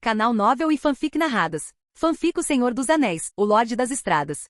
Canal Novel e Fanfic Narradas. Fanfic O Senhor dos Anéis, o Lorde das Estradas.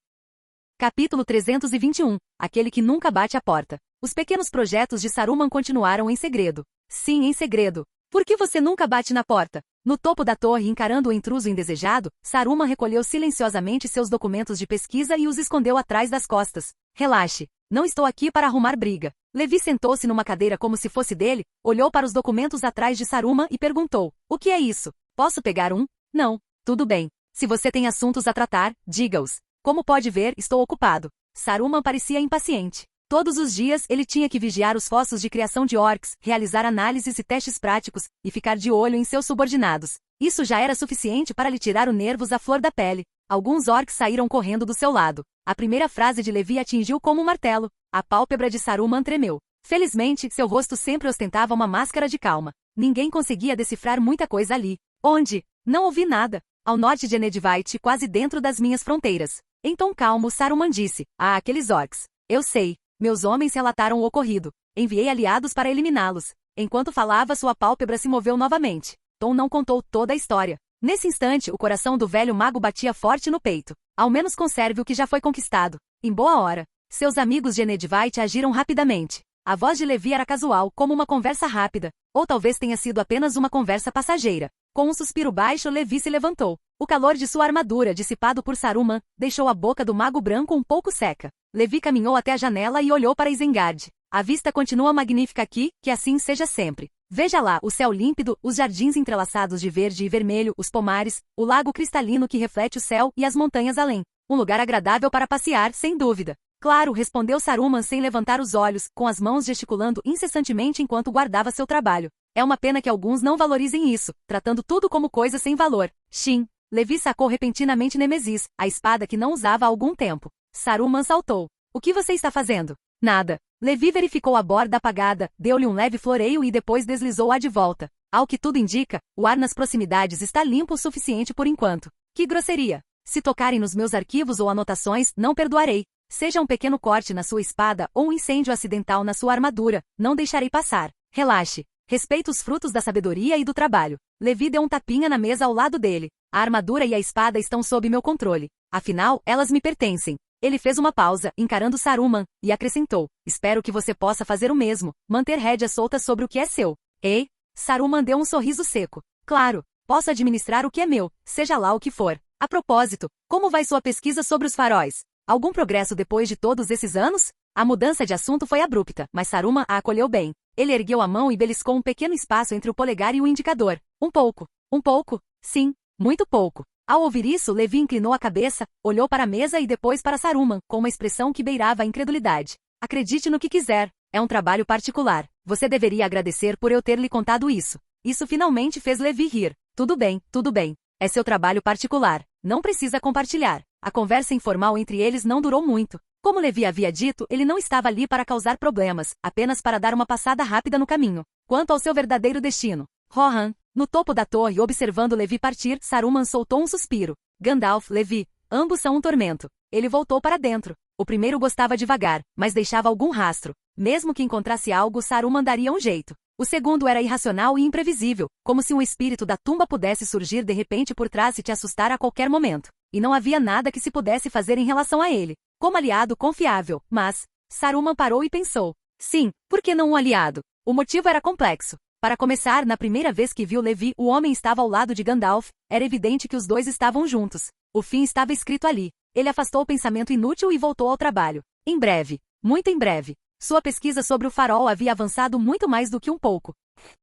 Capítulo 321. Aquele que nunca bate a porta. Os pequenos projetos de Saruman continuaram em segredo. Sim, em segredo. Por que você nunca bate na porta? No topo da torre, encarando o intruso indesejado, Saruman recolheu silenciosamente seus documentos de pesquisa e os escondeu atrás das costas. Relaxe. Não estou aqui para arrumar briga. Levi sentou-se numa cadeira como se fosse dele, olhou para os documentos atrás de Saruman e perguntou: o que é isso? Posso pegar um? Não. Tudo bem. Se você tem assuntos a tratar, diga-os. Como pode ver, estou ocupado. Saruman parecia impaciente. Todos os dias ele tinha que vigiar os fossos de criação de orcs, realizar análises e testes práticos, e ficar de olho em seus subordinados. Isso já era suficiente para lhe tirar os nervos à flor da pele. Alguns orcs saíram correndo do seu lado. A primeira frase de Levi atingiu como um martelo. A pálpebra de Saruman tremeu. Felizmente, seu rosto sempre ostentava uma máscara de calma. Ninguém conseguia decifrar muita coisa ali. Onde? Não ouvi nada. Ao norte de Enedvite, quase dentro das minhas fronteiras. Em tom calmo, Saruman disse: ah, aqueles orcs. Eu sei. Meus homens relataram o ocorrido. Enviei aliados para eliminá-los. Enquanto falava, sua pálpebra se moveu novamente. Tom não contou toda a história. Nesse instante, o coração do velho mago batia forte no peito. Ao menos conserve o que já foi conquistado. Em boa hora. Seus amigos de Enedvite agiram rapidamente. A voz de Levi era casual, como uma conversa rápida. Ou talvez tenha sido apenas uma conversa passageira. Com um suspiro baixo, Levi se levantou. O calor de sua armadura, dissipado por Saruman, deixou a boca do mago branco um pouco seca. Levi caminhou até a janela e olhou para Isengard. A vista continua magnífica aqui, que assim seja sempre. Veja lá, o céu límpido, os jardins entrelaçados de verde e vermelho, os pomares, o lago cristalino que reflete o céu e as montanhas além. Um lugar agradável para passear, sem dúvida. Claro, respondeu Saruman sem levantar os olhos, com as mãos gesticulando incessantemente enquanto guardava seu trabalho. É uma pena que alguns não valorizem isso, tratando tudo como coisa sem valor. Shin. Levi sacou repentinamente Nemesis, a espada que não usava há algum tempo. Saruman saltou. O que você está fazendo? Nada. Levi verificou a borda apagada, deu-lhe um leve floreio e depois deslizou-a de volta. Ao que tudo indica, o ar nas proximidades está limpo o suficiente por enquanto. Que grosseria! Se tocarem nos meus arquivos ou anotações, não perdoarei. Seja um pequeno corte na sua espada ou um incêndio acidental na sua armadura, não deixarei passar. Relaxe. Respeita os frutos da sabedoria e do trabalho. Levi deu um tapinha na mesa ao lado dele. A armadura e a espada estão sob meu controle. Afinal, elas me pertencem. Ele fez uma pausa, encarando Saruman, e acrescentou: espero que você possa fazer o mesmo, manter rédeas soltas sobre o que é seu. Ei? Saruman deu um sorriso seco. Claro, posso administrar o que é meu, seja lá o que for. A propósito, como vai sua pesquisa sobre os faróis? Algum progresso depois de todos esses anos? A mudança de assunto foi abrupta, mas Saruman a acolheu bem. Ele ergueu a mão e beliscou um pequeno espaço entre o polegar e o indicador. Um pouco. Um pouco? Sim, muito pouco. Ao ouvir isso, Levi inclinou a cabeça, olhou para a mesa e depois para Saruman, com uma expressão que beirava a incredulidade. Acredite no que quiser. É um trabalho particular. Você deveria agradecer por eu ter lhe contado isso. Isso finalmente fez Levi rir. Tudo bem, tudo bem. É seu trabalho particular. Não precisa compartilhar. A conversa informal entre eles não durou muito. Como Levi havia dito, ele não estava ali para causar problemas, apenas para dar uma passada rápida no caminho. Quanto ao seu verdadeiro destino, Rohan, no topo da torre observando Levi partir, Saruman soltou um suspiro. Gandalf, Levi, ambos são um tormento. Ele voltou para dentro. O primeiro gostava devagar, mas deixava algum rastro. Mesmo que encontrasse algo, Saruman daria um jeito. O segundo era irracional e imprevisível, como se um espírito da tumba pudesse surgir de repente por trás e te assustar a qualquer momento. E não havia nada que se pudesse fazer em relação a ele. Como aliado confiável, mas... Saruman parou e pensou. Sim, por que não um aliado? O motivo era complexo. Para começar, na primeira vez que viu Levi, o homem estava ao lado de Gandalf. Era evidente que os dois estavam juntos. O fim estava escrito ali. Ele afastou o pensamento inútil e voltou ao trabalho. Em breve. Muito em breve. Sua pesquisa sobre o farol havia avançado muito mais do que um pouco.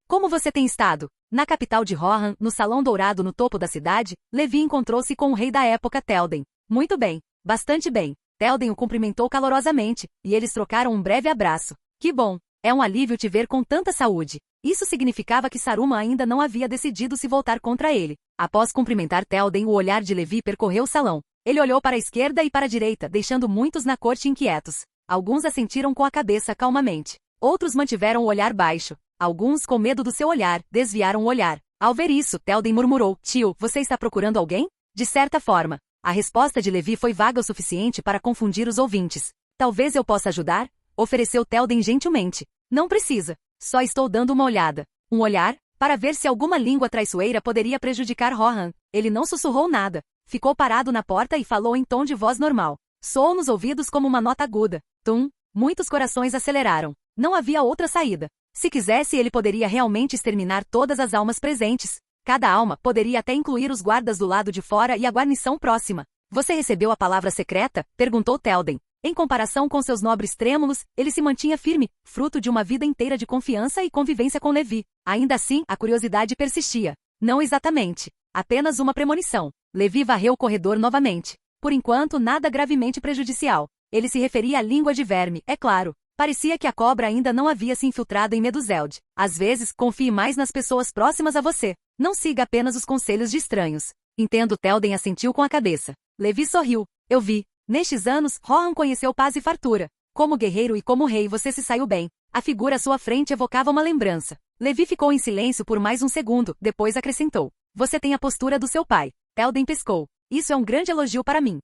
Como você tem estado? Na capital de Rohan, no Salão Dourado no topo da cidade, Levi encontrou-se com o rei da época Théoden. Muito bem. Bastante bem. Théoden o cumprimentou calorosamente, e eles trocaram um breve abraço. Que bom. É um alívio te ver com tanta saúde. Isso significava que Saruman ainda não havia decidido se voltar contra ele. Após cumprimentar Théoden, o olhar de Levi percorreu o salão. Ele olhou para a esquerda e para a direita, deixando muitos na corte inquietos. Alguns assentiram com a cabeça calmamente. Outros mantiveram o olhar baixo. Alguns, com medo do seu olhar, desviaram o olhar. Ao ver isso, Théoden murmurou: tio, você está procurando alguém? De certa forma. A resposta de Levi foi vaga o suficiente para confundir os ouvintes. Talvez eu possa ajudar? Ofereceu Théoden gentilmente. Não precisa. Só estou dando uma olhada. Um olhar? para ver se alguma língua traiçoeira poderia prejudicar Rohan. Ele não sussurrou nada. Ficou parado na porta e falou em tom de voz normal. Soou nos ouvidos como uma nota aguda. Tum! Muitos corações aceleraram. Não havia outra saída. Se quisesse, ele poderia realmente exterminar todas as almas presentes. Cada alma poderia até incluir os guardas do lado de fora e a guarnição próxima. Você recebeu a palavra secreta? Perguntou Théoden. Em comparação com seus nobres trêmulos, ele se mantinha firme, fruto de uma vida inteira de confiança e convivência com Levi. Ainda assim, a curiosidade persistia. Não exatamente. Apenas uma premonição. Levi varreu o corredor novamente. Por enquanto, nada gravemente prejudicial. Ele se referia à língua de verme, é claro. Parecia que a cobra ainda não havia se infiltrado em Meduseld. Às vezes, confie mais nas pessoas próximas a você. Não siga apenas os conselhos de estranhos. Entendo. Théoden assentiu com a cabeça. Levi sorriu. Eu vi. Nestes anos, Rohan conheceu paz e fartura. Como guerreiro e como rei você se saiu bem. A figura à sua frente evocava uma lembrança. Levi ficou em silêncio por mais um segundo, depois acrescentou. Você tem a postura do seu pai. Théoden pescou. Isso é um grande elogio para mim.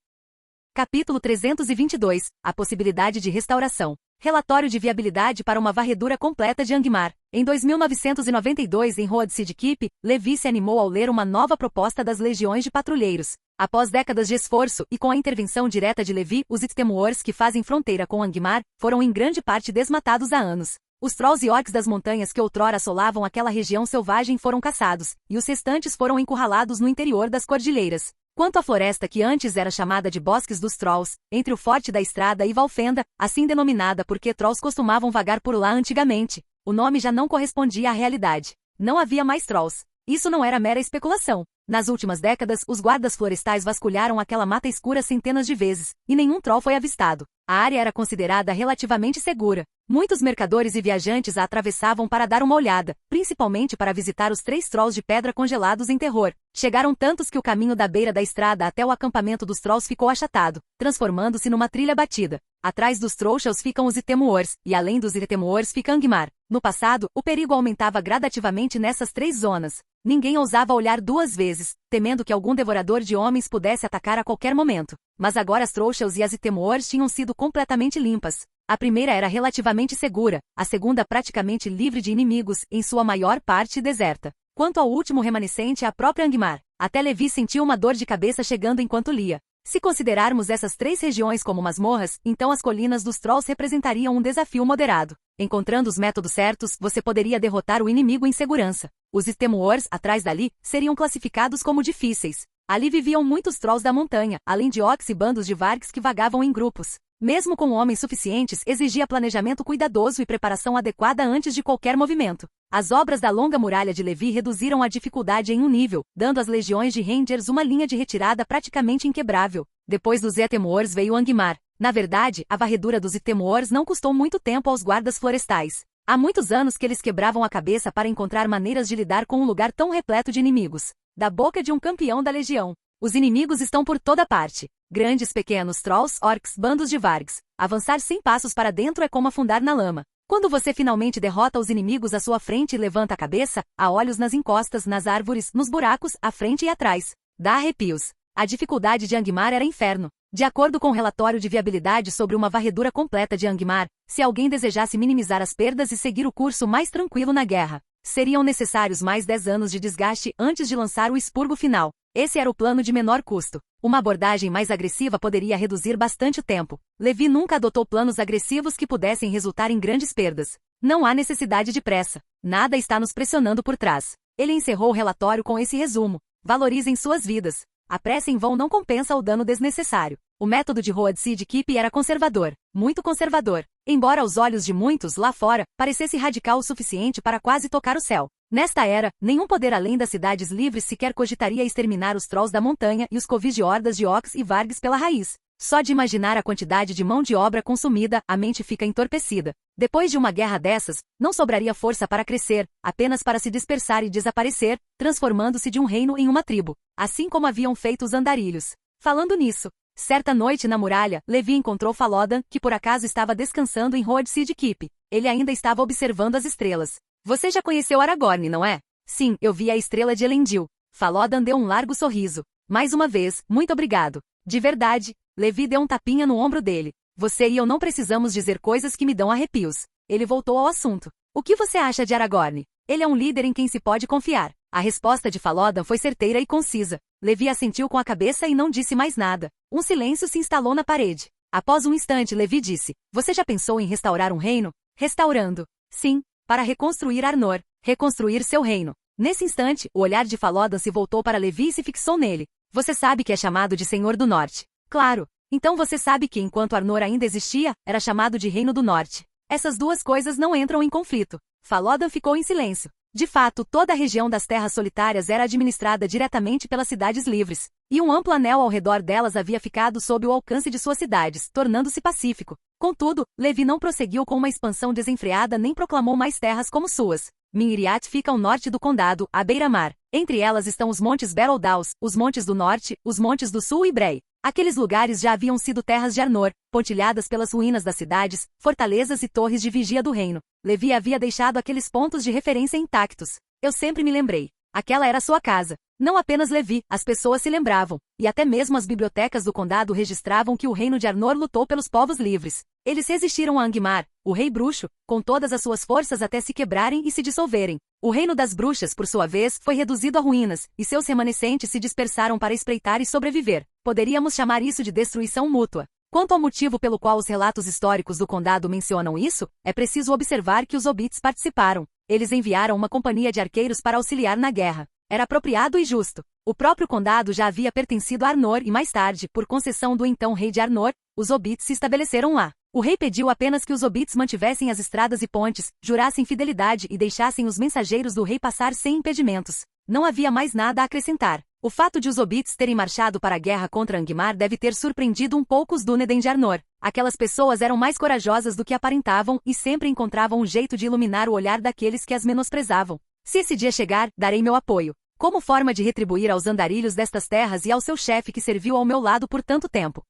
Capítulo 322. A possibilidade de restauração. Relatório de viabilidade para uma varredura completa de Angmar. Em 2992, em Road Sidkeep, Levi se animou ao ler uma nova proposta das legiões de patrulheiros. Após décadas de esforço e com a intervenção direta de Levi, os Ittemuors que fazem fronteira com Angmar foram em grande parte desmatados há anos. Os Trolls e Orcs das montanhas que outrora assolavam aquela região selvagem foram caçados, e os restantes foram encurralados no interior das cordilheiras. Quanto à floresta que antes era chamada de Bosques dos Trolls, entre o Forte da Estrada e Valfenda, assim denominada porque Trolls costumavam vagar por lá antigamente, o nome já não correspondia à realidade. Não havia mais Trolls. Isso não era mera especulação. Nas últimas décadas, os guardas florestais vasculharam aquela mata escura centenas de vezes, e nenhum Troll foi avistado. A área era considerada relativamente segura. Muitos mercadores e viajantes a atravessavam para dar uma olhada, principalmente para visitar os 3 Trolls de pedra congelados em terror. Chegaram tantos que o caminho da beira da estrada até o acampamento dos Trolls ficou achatado, transformando-se numa trilha batida. Atrás dos Trouxas ficam os Ittemuors, e além dos Ittemuors fica Angmar. No passado, o perigo aumentava gradativamente nessas 3 zonas. Ninguém ousava olhar 2 vezes, temendo que algum devorador de homens pudesse atacar a qualquer momento. Mas agora as Trouxas e as Ittemuors tinham sido completamente limpas. A primeira era relativamente segura, a segunda praticamente livre de inimigos, em sua maior parte deserta. Quanto ao último remanescente, a própria Angmar, até Levi sentiu uma dor de cabeça chegando enquanto lia. Se considerarmos essas 3 regiões como masmorras, então as colinas dos Trolls representariam um desafio moderado. Encontrando os métodos certos, você poderia derrotar o inimigo em segurança. Os Ittemuors, atrás dali, seriam classificados como difíceis. Ali viviam muitos Trolls da montanha, além de Orcs e bandos de Vargs que vagavam em grupos. Mesmo com homens suficientes, exigia planejamento cuidadoso e preparação adequada antes de qualquer movimento. As obras da longa muralha de Levi reduziram a dificuldade em um nível, dando às legiões de Rangers uma linha de retirada praticamente inquebrável. Depois dos Ittemuors veio Angmar. Na verdade, a varredura dos Ittemuors não custou muito tempo aos guardas florestais. Há muitos anos que eles quebravam a cabeça para encontrar maneiras de lidar com um lugar tão repleto de inimigos. Da boca de um campeão da legião. Os inimigos estão por toda parte. Grandes, pequenos Trolls, Orcs, bandos de Vargs. Avançar 100 passos para dentro é como afundar na lama. Quando você finalmente derrota os inimigos à sua frente e levanta a cabeça, há olhos nas encostas, nas árvores, nos buracos, à frente e atrás. Dá arrepios. A dificuldade de Angmar era inferno. De acordo com o relatório de viabilidade sobre uma varredura completa de Angmar, se alguém desejasse minimizar as perdas e seguir o curso mais tranquilo na guerra, seriam necessários mais 10 anos de desgaste antes de lançar o expurgo final. Esse era o plano de menor custo. Uma abordagem mais agressiva poderia reduzir bastante o tempo. Levi nunca adotou planos agressivos que pudessem resultar em grandes perdas. Não há necessidade de pressa. Nada está nos pressionando por trás. Ele encerrou o relatório com esse resumo. Valorizem suas vidas. A pressa em vão não compensa o dano desnecessário. O método de Road Sidkeep era conservador. Muito conservador. Embora aos olhos de muitos lá fora, parecesse radical o suficiente para quase tocar o céu. Nesta era, nenhum poder além das cidades livres sequer cogitaria exterminar os Trolls da montanha e os covis de hordas de Orcs e Vargs pela raiz. Só de imaginar a quantidade de mão de obra consumida, a mente fica entorpecida. Depois de uma guerra dessas, não sobraria força para crescer, apenas para se dispersar e desaparecer, transformando-se de um reino em uma tribo, assim como haviam feito os andarilhos. Falando nisso, certa noite na muralha, Levi encontrou Falodan, que por acaso estava descansando em Road Sidkeep. Ele ainda estava observando as estrelas. Você já conheceu Aragorn, não é? Sim, eu vi a estrela de Elendil. Falodan deu um largo sorriso. Mais uma vez, muito obrigado. De verdade. Levi deu um tapinha no ombro dele. Você e eu não precisamos dizer coisas que me dão arrepios. Ele voltou ao assunto. O que você acha de Aragorn? Ele é um líder em quem se pode confiar. A resposta de Falódan foi certeira e concisa. Levi assentiu com a cabeça e não disse mais nada. Um silêncio se instalou na parede. Após um instante, Levi disse: Você já pensou em restaurar um reino? Restaurando. Sim, para reconstruir Arnor. Reconstruir seu reino. Nesse instante, o olhar de Falódan se voltou para Levi e se fixou nele. Você sabe que é chamado de Senhor do Norte. Claro. Então você sabe que enquanto Arnor ainda existia, era chamado de Reino do Norte. Essas duas coisas não entram em conflito. Falódan ficou em silêncio. De fato, toda a região das Terras Solitárias era administrada diretamente pelas Cidades Livres, e um amplo anel ao redor delas havia ficado sob o alcance de suas cidades, tornando-se pacífico. Contudo, Levi não prosseguiu com uma expansão desenfreada nem proclamou mais terras como suas. Miniriat fica ao norte do condado, à beira-mar. Entre elas estão os montes Berodaus, os montes do norte, os montes do sul e Brei. Aqueles lugares já haviam sido terras de Arnor, pontilhadas pelas ruínas das cidades, fortalezas e torres de vigia do reino. Levi havia deixado aqueles pontos de referência intactos. Eu sempre me lembrei. Aquela era sua casa. Não apenas Levi, as pessoas se lembravam, e até mesmo as bibliotecas do condado registravam que o reino de Arnor lutou pelos povos livres. Eles resistiram a Angmar, o rei bruxo, com todas as suas forças até se quebrarem e se dissolverem. O reino das bruxas, por sua vez, foi reduzido a ruínas, e seus remanescentes se dispersaram para espreitar e sobreviver. Poderíamos chamar isso de destruição mútua. Quanto ao motivo pelo qual os relatos históricos do condado mencionam isso, é preciso observar que os hobbits participaram. Eles enviaram uma companhia de arqueiros para auxiliar na guerra. Era apropriado e justo. O próprio condado já havia pertencido a Arnor e mais tarde, por concessão do então rei de Arnor, os hobbits se estabeleceram lá. O rei pediu apenas que os hobbits mantivessem as estradas e pontes, jurassem fidelidade e deixassem os mensageiros do rei passar sem impedimentos. Não havia mais nada a acrescentar. O fato de os hobbits terem marchado para a guerra contra Angmar deve ter surpreendido um pouco os Dúnedain de Arnor. Aquelas pessoas eram mais corajosas do que aparentavam e sempre encontravam um jeito de iluminar o olhar daqueles que as menosprezavam. Se esse dia chegar, darei meu apoio. Como forma de retribuir aos andarilhos destas terras e ao seu chefe que serviu ao meu lado por tanto tempo.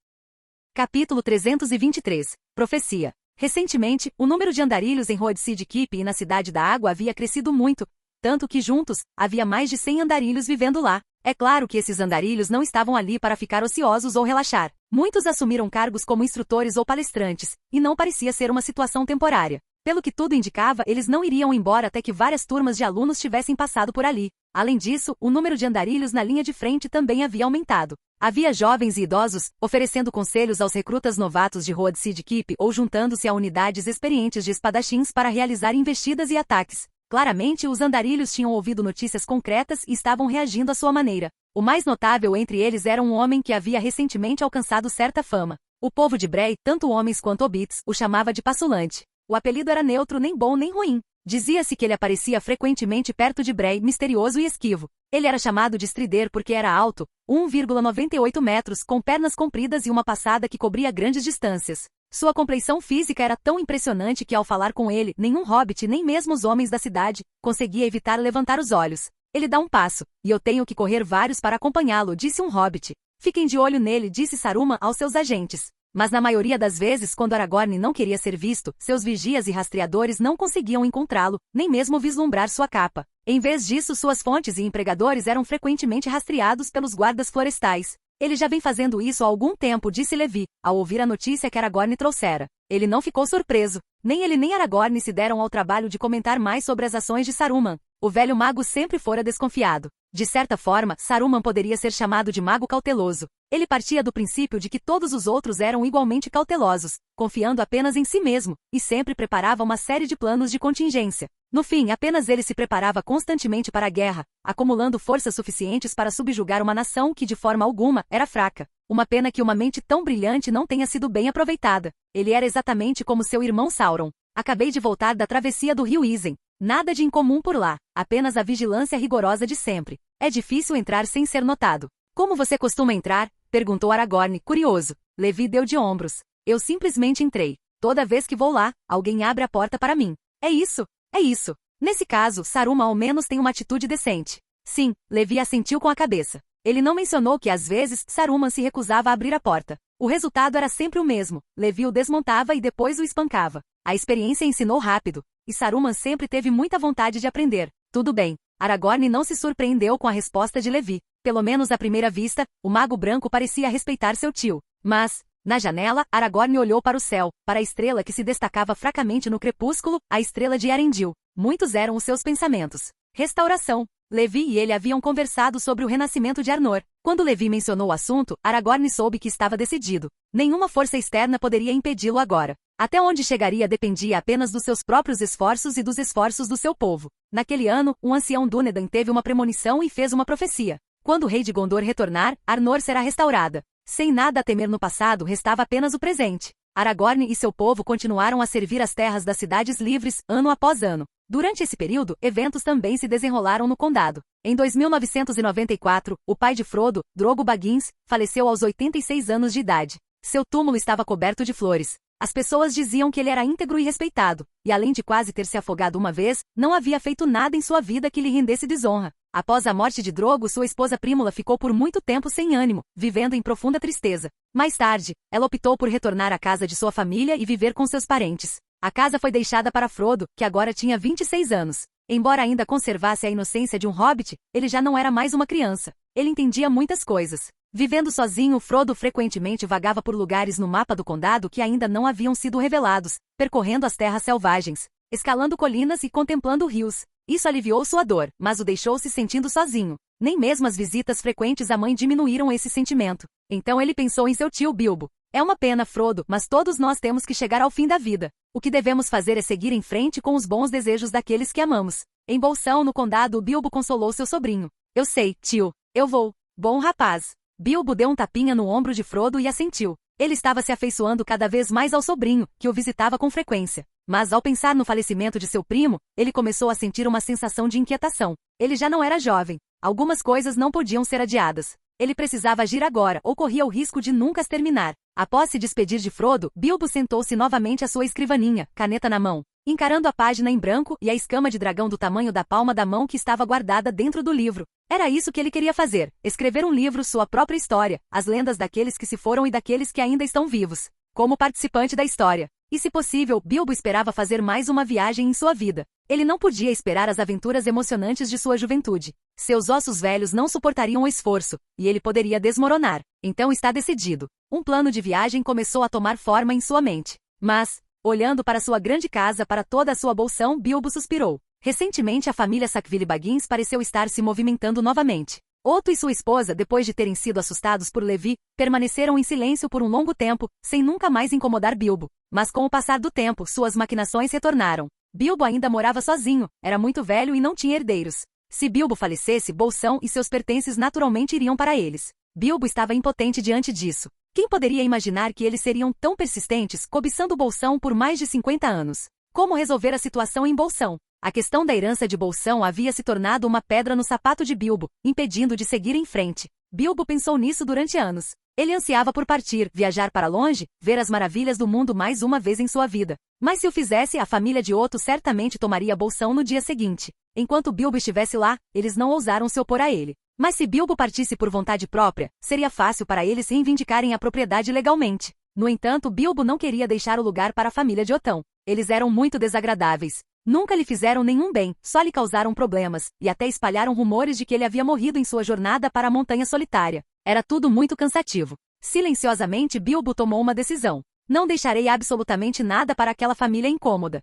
Capítulo 323. Profecia. Recentemente, o número de andarilhos em Road Seed Keep e na Cidade da Água havia crescido muito, tanto que juntos, havia mais de 100 andarilhos vivendo lá. É claro que esses andarilhos não estavam ali para ficar ociosos ou relaxar. Muitos assumiram cargos como instrutores ou palestrantes, e não parecia ser uma situação temporária. Pelo que tudo indicava, eles não iriam embora até que várias turmas de alunos tivessem passado por ali. Além disso, o número de andarilhos na linha de frente também havia aumentado. Havia jovens e idosos, oferecendo conselhos aos recrutas novatos de Road Seed Keep ou juntando-se a unidades experientes de espadachins para realizar investidas e ataques. Claramente, os andarilhos tinham ouvido notícias concretas e estavam reagindo à sua maneira. O mais notável entre eles era um homem que havia recentemente alcançado certa fama. O povo de Brei, tanto homens quanto hobbits, o chamava de Passulante. O apelido era neutro, nem bom nem ruim. Dizia-se que ele aparecia frequentemente perto de Brei, misterioso e esquivo. Ele era chamado de Strider porque era alto, 1,98 metros, com pernas compridas e uma passada que cobria grandes distâncias. Sua compleição física era tão impressionante que ao falar com ele, nenhum hobbit, nem mesmo os homens da cidade, conseguia evitar levantar os olhos. Ele dá um passo, e eu tenho que correr vários para acompanhá-lo, disse um hobbit. Fiquem de olho nele, disse Saruman aos seus agentes. Mas na maioria das vezes, quando Aragorn não queria ser visto, seus vigias e rastreadores não conseguiam encontrá-lo, nem mesmo vislumbrar sua capa. Em vez disso, suas fontes e empregadores eram frequentemente rastreados pelos guardas florestais. Ele já vem fazendo isso há algum tempo, disse Levi, ao ouvir a notícia que Aragorn trouxera. Ele não ficou surpreso. Nem ele nem Aragorn se deram ao trabalho de comentar mais sobre as ações de Saruman. O velho mago sempre fora desconfiado. De certa forma, Saruman poderia ser chamado de mago cauteloso. Ele partia do princípio de que todos os outros eram igualmente cautelosos, confiando apenas em si mesmo, e sempre preparava uma série de planos de contingência. No fim, apenas ele se preparava constantemente para a guerra, acumulando forças suficientes para subjugar uma nação que de forma alguma era fraca. Uma pena que uma mente tão brilhante não tenha sido bem aproveitada. Ele era exatamente como seu irmão Sauron. Acabei de voltar da travessia do rio Isen. Nada de incomum por lá, apenas a vigilância rigorosa de sempre. É difícil entrar sem ser notado. Como você costuma entrar? Perguntou Aragorn, curioso. Levi deu de ombros. Eu simplesmente entrei. Toda vez que vou lá, alguém abre a porta para mim. É isso. É isso. Nesse caso, Saruman ao menos tem uma atitude decente. Sim, Levi assentiu com a cabeça. Ele não mencionou que às vezes Saruman se recusava a abrir a porta. O resultado era sempre o mesmo. Levi o desmontava e depois o espancava. A experiência ensinou rápido, e Saruman sempre teve muita vontade de aprender. Tudo bem. Aragorn não se surpreendeu com a resposta de Levi. Pelo menos à primeira vista, o mago branco parecia respeitar seu tio. Mas, na janela, Aragorn olhou para o céu, para a estrela que se destacava fracamente no crepúsculo, a estrela de Arendil. Muitos eram os seus pensamentos. Restauração. Levi e ele haviam conversado sobre o renascimento de Arnor. Quando Levi mencionou o assunto, Aragorn soube que estava decidido. Nenhuma força externa poderia impedi-lo agora. Até onde chegaria dependia apenas dos seus próprios esforços e dos esforços do seu povo. Naquele ano, um ancião Dúnedain teve uma premonição e fez uma profecia. Quando o rei de Gondor retornar, Arnor será restaurada. Sem nada a temer no passado, restava apenas o presente. Aragorn e seu povo continuaram a servir as terras das cidades livres, ano após ano. Durante esse período, eventos também se desenrolaram no condado. Em 2994, o pai de Frodo, Drogo Baggins, faleceu aos 86 anos de idade. Seu túmulo estava coberto de flores. As pessoas diziam que ele era íntegro e respeitado, e além de quase ter se afogado uma vez, não havia feito nada em sua vida que lhe rendesse desonra. Após a morte de Drogo, sua esposa Prímula ficou por muito tempo sem ânimo, vivendo em profunda tristeza. Mais tarde, ela optou por retornar à casa de sua família e viver com seus parentes. A casa foi deixada para Frodo, que agora tinha 26 anos. Embora ainda conservasse a inocência de um hobbit, ele já não era mais uma criança. Ele entendia muitas coisas. Vivendo sozinho, Frodo frequentemente vagava por lugares no mapa do condado que ainda não haviam sido revelados, percorrendo as terras selvagens, escalando colinas e contemplando rios. Isso aliviou sua dor, mas o deixou se sentindo sozinho. Nem mesmo as visitas frequentes à mãe diminuíram esse sentimento. Então ele pensou em seu tio Bilbo. É uma pena, Frodo, mas todos nós temos que chegar ao fim da vida. O que devemos fazer é seguir em frente com os bons desejos daqueles que amamos. Em Bolsão, no condado, Bilbo consolou seu sobrinho. Eu sei, tio. Eu vou. Bom rapaz. Bilbo deu um tapinha no ombro de Frodo e assentiu. Ele estava se afeiçoando cada vez mais ao sobrinho, que o visitava com frequência. Mas ao pensar no falecimento de seu primo, ele começou a sentir uma sensação de inquietação. Ele já não era jovem. Algumas coisas não podiam ser adiadas. Ele precisava agir agora, ou corria o risco de nunca as terminar. Após se despedir de Frodo, Bilbo sentou-se novamente à sua escrivaninha, caneta na mão, encarando a página em branco e a escama de dragão do tamanho da palma da mão que estava guardada dentro do livro. Era isso que ele queria fazer, escrever um livro, sua própria história, as lendas daqueles que se foram e daqueles que ainda estão vivos. Como participante da história. E se possível, Bilbo esperava fazer mais uma viagem em sua vida. Ele não podia esperar as aventuras emocionantes de sua juventude. Seus ossos velhos não suportariam o esforço, e ele poderia desmoronar. Então está decidido. Um plano de viagem começou a tomar forma em sua mente. Mas, olhando para sua grande casa, para toda a sua bolsão, Bilbo suspirou. Recentemente a família Sackville Baggins pareceu estar se movimentando novamente. Otto e sua esposa, depois de terem sido assustados por Levi, permaneceram em silêncio por um longo tempo, sem nunca mais incomodar Bilbo. Mas com o passar do tempo, suas maquinações retornaram. Bilbo ainda morava sozinho, era muito velho e não tinha herdeiros. Se Bilbo falecesse, Bolsão e seus pertences naturalmente iriam para eles. Bilbo estava impotente diante disso. Quem poderia imaginar que eles seriam tão persistentes, cobiçando Bolsão por mais de 50 anos? Como resolver a situação em Bolsão? A questão da herança de Bolsão havia se tornado uma pedra no sapato de Bilbo, impedindo de seguir em frente. Bilbo pensou nisso durante anos. Ele ansiava por partir, viajar para longe, ver as maravilhas do mundo mais uma vez em sua vida. Mas se o fizesse, a família de Otto certamente tomaria Bolsão no dia seguinte. Enquanto Bilbo estivesse lá, eles não ousaram se opor a ele. Mas se Bilbo partisse por vontade própria, seria fácil para eles reivindicarem a propriedade legalmente. No entanto, Bilbo não queria deixar o lugar para a família de Otão. Eles eram muito desagradáveis. Nunca lhe fizeram nenhum bem, só lhe causaram problemas, e até espalharam rumores de que ele havia morrido em sua jornada para a Montanha Solitária. Era tudo muito cansativo. Silenciosamente, Bilbo tomou uma decisão. Não deixarei absolutamente nada para aquela família incômoda.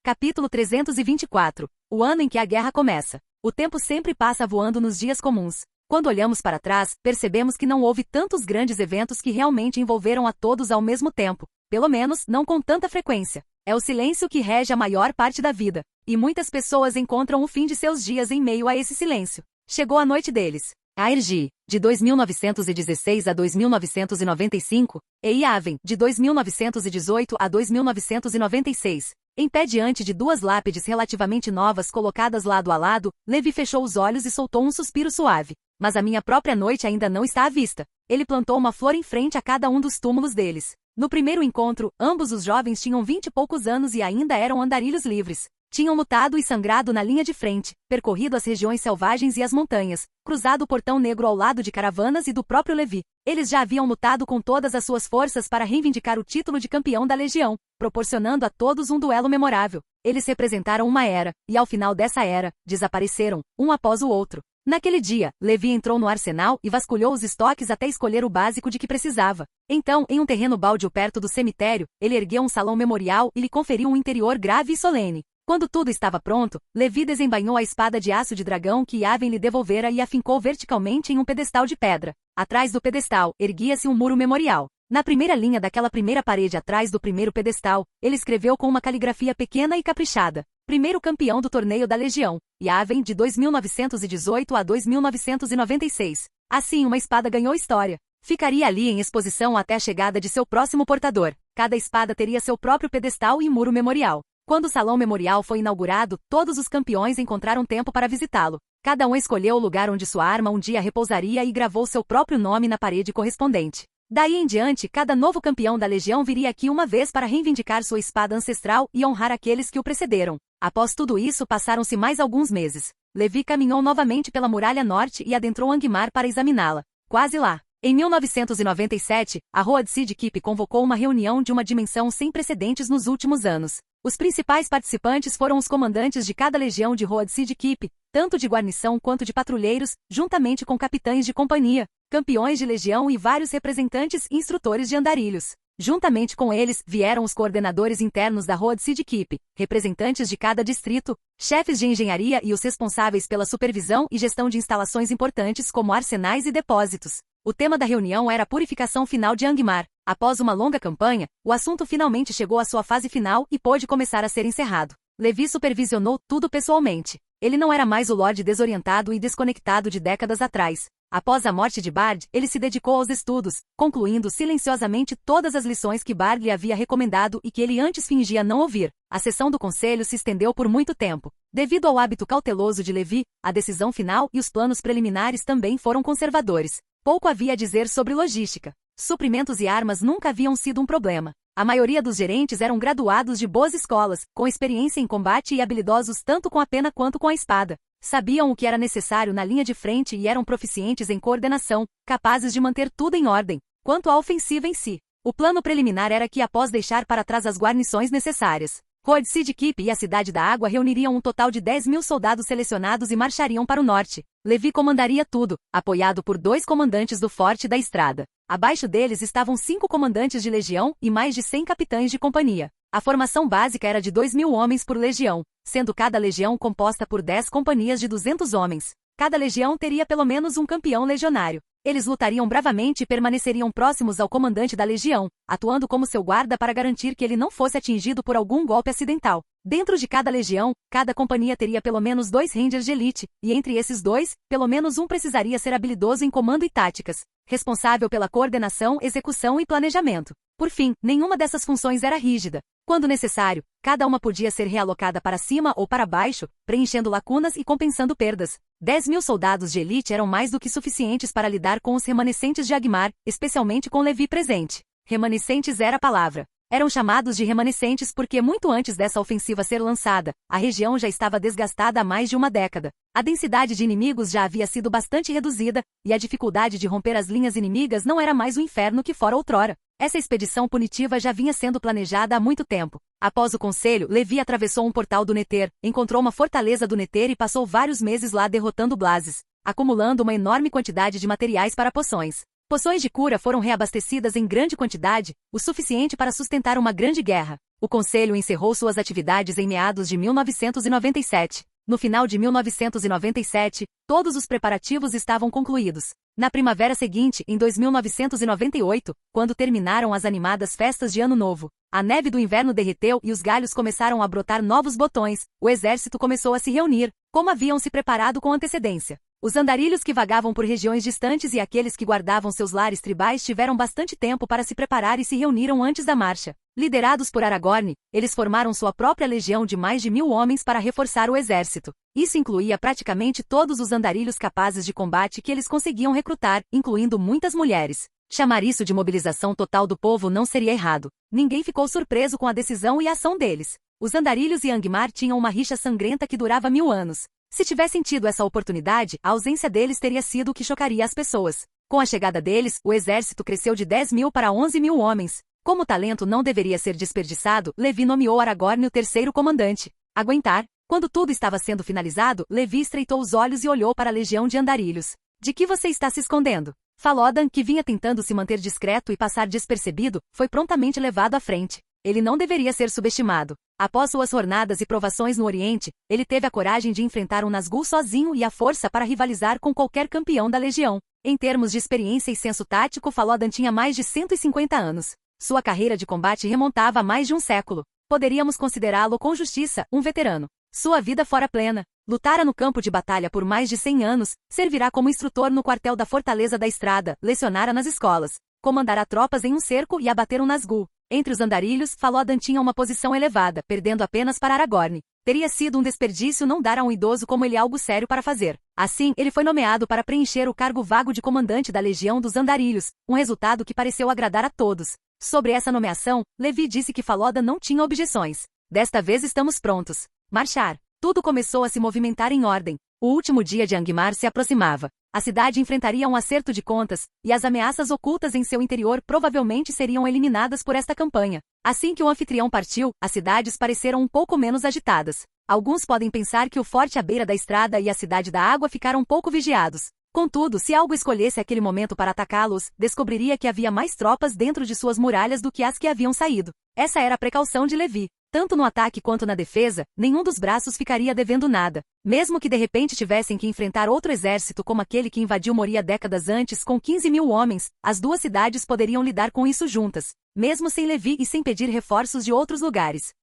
Capítulo 324. O ano em que a guerra começa. O tempo sempre passa voando nos dias comuns. Quando olhamos para trás, percebemos que não houve tantos grandes eventos que realmente envolveram a todos ao mesmo tempo. Pelo menos, não com tanta frequência. É o silêncio que rege a maior parte da vida. E muitas pessoas encontram o fim de seus dias em meio a esse silêncio. Chegou a noite deles. Aergi, de 2916 a 2995, e Iáven, de 2918 a 2996. Em pé diante de duas lápides relativamente novas colocadas lado a lado, Levi fechou os olhos e soltou um suspiro suave. Mas a minha própria noite ainda não está à vista. Ele plantou uma flor em frente a cada um dos túmulos deles. No primeiro encontro, ambos os jovens tinham 20 e poucos anos e ainda eram andarilhos livres. Tinham lutado e sangrado na linha de frente, percorrido as regiões selvagens e as montanhas, cruzado o Portão Negro ao lado de caravanas e do próprio Levi. Eles já haviam lutado com todas as suas forças para reivindicar o título de campeão da Legião, proporcionando a todos um duelo memorável. Eles representaram uma era, e ao final dessa era, desapareceram, um após o outro. Naquele dia, Levi entrou no arsenal e vasculhou os estoques até escolher o básico de que precisava. Então, em um terreno baldio perto do cemitério, ele ergueu um salão memorial e lhe conferiu um interior grave e solene. Quando tudo estava pronto, Levi desembainhou a espada de aço de dragão que Yavin lhe devolvera e a fincou verticalmente em um pedestal de pedra. Atrás do pedestal, erguia-se um muro memorial. Na primeira linha daquela primeira parede atrás do primeiro pedestal, ele escreveu com uma caligrafia pequena e caprichada: primeiro campeão do torneio da Legião, Yavin de 2918 a 2996. Assim uma espada ganhou história. Ficaria ali em exposição até a chegada de seu próximo portador. Cada espada teria seu próprio pedestal e muro memorial. Quando o Salão Memorial foi inaugurado, todos os campeões encontraram tempo para visitá-lo. Cada um escolheu o lugar onde sua arma um dia repousaria e gravou seu próprio nome na parede correspondente. Daí em diante, cada novo campeão da Legião viria aqui uma vez para reivindicar sua espada ancestral e honrar aqueles que o precederam. Após tudo isso, passaram-se mais alguns meses. Levi caminhou novamente pela Muralha Norte e adentrou Angmar para examiná-la. Quase lá. Em 1997, a Road Seed Keep convocou uma reunião de uma dimensão sem precedentes nos últimos anos. Os principais participantes foram os comandantes de cada legião de Road Seed Keep, tanto de guarnição quanto de patrulheiros, juntamente com capitães de companhia, campeões de legião e vários representantes e instrutores de andarilhos. Juntamente com eles, vieram os coordenadores internos da Road Seed Keep, representantes de cada distrito, chefes de engenharia e os responsáveis pela supervisão e gestão de instalações importantes como arsenais e depósitos. O tema da reunião era a purificação final de Angmar. Após uma longa campanha, o assunto finalmente chegou à sua fase final e pôde começar a ser encerrado. Levi supervisionou tudo pessoalmente. Ele não era mais o Lorde desorientado e desconectado de décadas atrás. Após a morte de Bard, ele se dedicou aos estudos, concluindo silenciosamente todas as lições que Bard lhe havia recomendado e que ele antes fingia não ouvir. A sessão do conselho se estendeu por muito tempo. Devido ao hábito cauteloso de Levi, a decisão final e os planos preliminares também foram conservadores. Pouco havia a dizer sobre logística. Suprimentos e armas nunca haviam sido um problema. A maioria dos gerentes eram graduados de boas escolas, com experiência em combate e habilidosos tanto com a pena quanto com a espada. Sabiam o que era necessário na linha de frente e eram proficientes em coordenação, capazes de manter tudo em ordem. Quanto à ofensiva em si, o plano preliminar era que, após deixar para trás as guarnições necessárias, Road Seed Keep e a Cidade da Água reuniriam um total de 10.000 soldados selecionados e marchariam para o norte. Levi comandaria tudo, apoiado por 2 comandantes do Forte da Estrada. Abaixo deles estavam 5 comandantes de legião e mais de 100 capitães de companhia. A formação básica era de 2.000 homens por legião, sendo cada legião composta por 10 companhias de 200 homens. Cada legião teria pelo menos um campeão legionário. Eles lutariam bravamente e permaneceriam próximos ao comandante da legião, atuando como seu guarda para garantir que ele não fosse atingido por algum golpe acidental. Dentro de cada legião, cada companhia teria pelo menos 2 Rangers de elite, e entre esses 2, pelo menos um precisaria ser habilidoso em comando e táticas, responsável pela coordenação, execução e planejamento. Por fim, nenhuma dessas funções era rígida. Quando necessário, cada uma podia ser realocada para cima ou para baixo, preenchendo lacunas e compensando perdas. 10.000 soldados de elite eram mais do que suficientes para lidar com os remanescentes de Angmar, especialmente com Levi presente. Remanescentes era a palavra. Eram chamados de remanescentes porque muito antes dessa ofensiva ser lançada, a região já estava desgastada há mais de uma década. A densidade de inimigos já havia sido bastante reduzida, e a dificuldade de romper as linhas inimigas não era mais o inferno que fora outrora. Essa expedição punitiva já vinha sendo planejada há muito tempo. Após o conselho, Levi atravessou um portal do Nether, encontrou uma fortaleza do Nether e passou vários meses lá derrotando Blazes, acumulando uma enorme quantidade de materiais para poções. Poções de cura foram reabastecidas em grande quantidade, o suficiente para sustentar uma grande guerra. O conselho encerrou suas atividades em meados de 1997. No final de 1997, todos os preparativos estavam concluídos. Na primavera seguinte, em 2998, quando terminaram as animadas festas de Ano Novo, a neve do inverno derreteu e os galhos começaram a brotar novos botões, o exército começou a se reunir, como haviam se preparado com antecedência. Os andarilhos que vagavam por regiões distantes e aqueles que guardavam seus lares tribais tiveram bastante tempo para se preparar e se reuniram antes da marcha. Liderados por Aragorn, eles formaram sua própria legião de mais de 1.000 homens para reforçar o exército. Isso incluía praticamente todos os andarilhos capazes de combate que eles conseguiam recrutar, incluindo muitas mulheres. Chamar isso de mobilização total do povo não seria errado. Ninguém ficou surpreso com a decisão e a ação deles. Os andarilhos e Angmar tinham uma rixa sangrenta que durava 1000 anos. Se tivessem tido essa oportunidade, a ausência deles teria sido o que chocaria as pessoas. Com a chegada deles, o exército cresceu de 10.000 para 11.000 homens. Como o talento não deveria ser desperdiçado, Levi nomeou Aragorn o terceiro comandante. Aguentar. Quando tudo estava sendo finalizado, Levi estreitou os olhos e olhou para a legião de andarilhos. De que você está se escondendo? Falodan, que vinha tentando se manter discreto e passar despercebido, foi prontamente levado à frente. ele não deveria ser subestimado. Após suas jornadas e provações no Oriente, ele teve a coragem de enfrentar um Nazgûl sozinho e a força para rivalizar com qualquer campeão da legião. Em termos de experiência e senso tático, Falodan tinha mais de 150 anos. Sua carreira de combate remontava a mais de um século. Poderíamos considerá-lo com justiça um veterano. Sua vida fora plena. Lutara no campo de batalha por mais de 100 anos, servirá como instrutor no quartel da Fortaleza da Estrada, lecionara nas escolas, comandará tropas em um cerco e abater um Nazgûl. Entre os andarilhos, Falodan tinha uma posição elevada, perdendo apenas para Aragorn. Teria sido um desperdício não dar a um idoso como ele algo sério para fazer. Assim, ele foi nomeado para preencher o cargo vago de comandante da Legião dos Andarilhos, um resultado que pareceu agradar a todos. Sobre essa nomeação, Levi disse que Falodan não tinha objeções. Desta vez estamos prontos. Marchar. Tudo começou a se movimentar em ordem. O último dia de Angmar se aproximava. A cidade enfrentaria um acerto de contas, e as ameaças ocultas em seu interior provavelmente seriam eliminadas por esta campanha. Assim que o anfitrião partiu, as cidades pareceram um pouco menos agitadas. Alguns podem pensar que o forte à beira da estrada e a cidade da água ficaram pouco vigiados. Contudo, se algo escolhesse aquele momento para atacá-los, descobriria que havia mais tropas dentro de suas muralhas do que as que haviam saído. Essa era a precaução de Levi. Tanto no ataque quanto na defesa, nenhum dos braços ficaria devendo nada. Mesmo que de repente tivessem que enfrentar outro exército como aquele que invadiu Moria décadas antes com 15.000 homens, as duas cidades poderiam lidar com isso juntas, mesmo sem Levi e sem pedir reforços de outros lugares.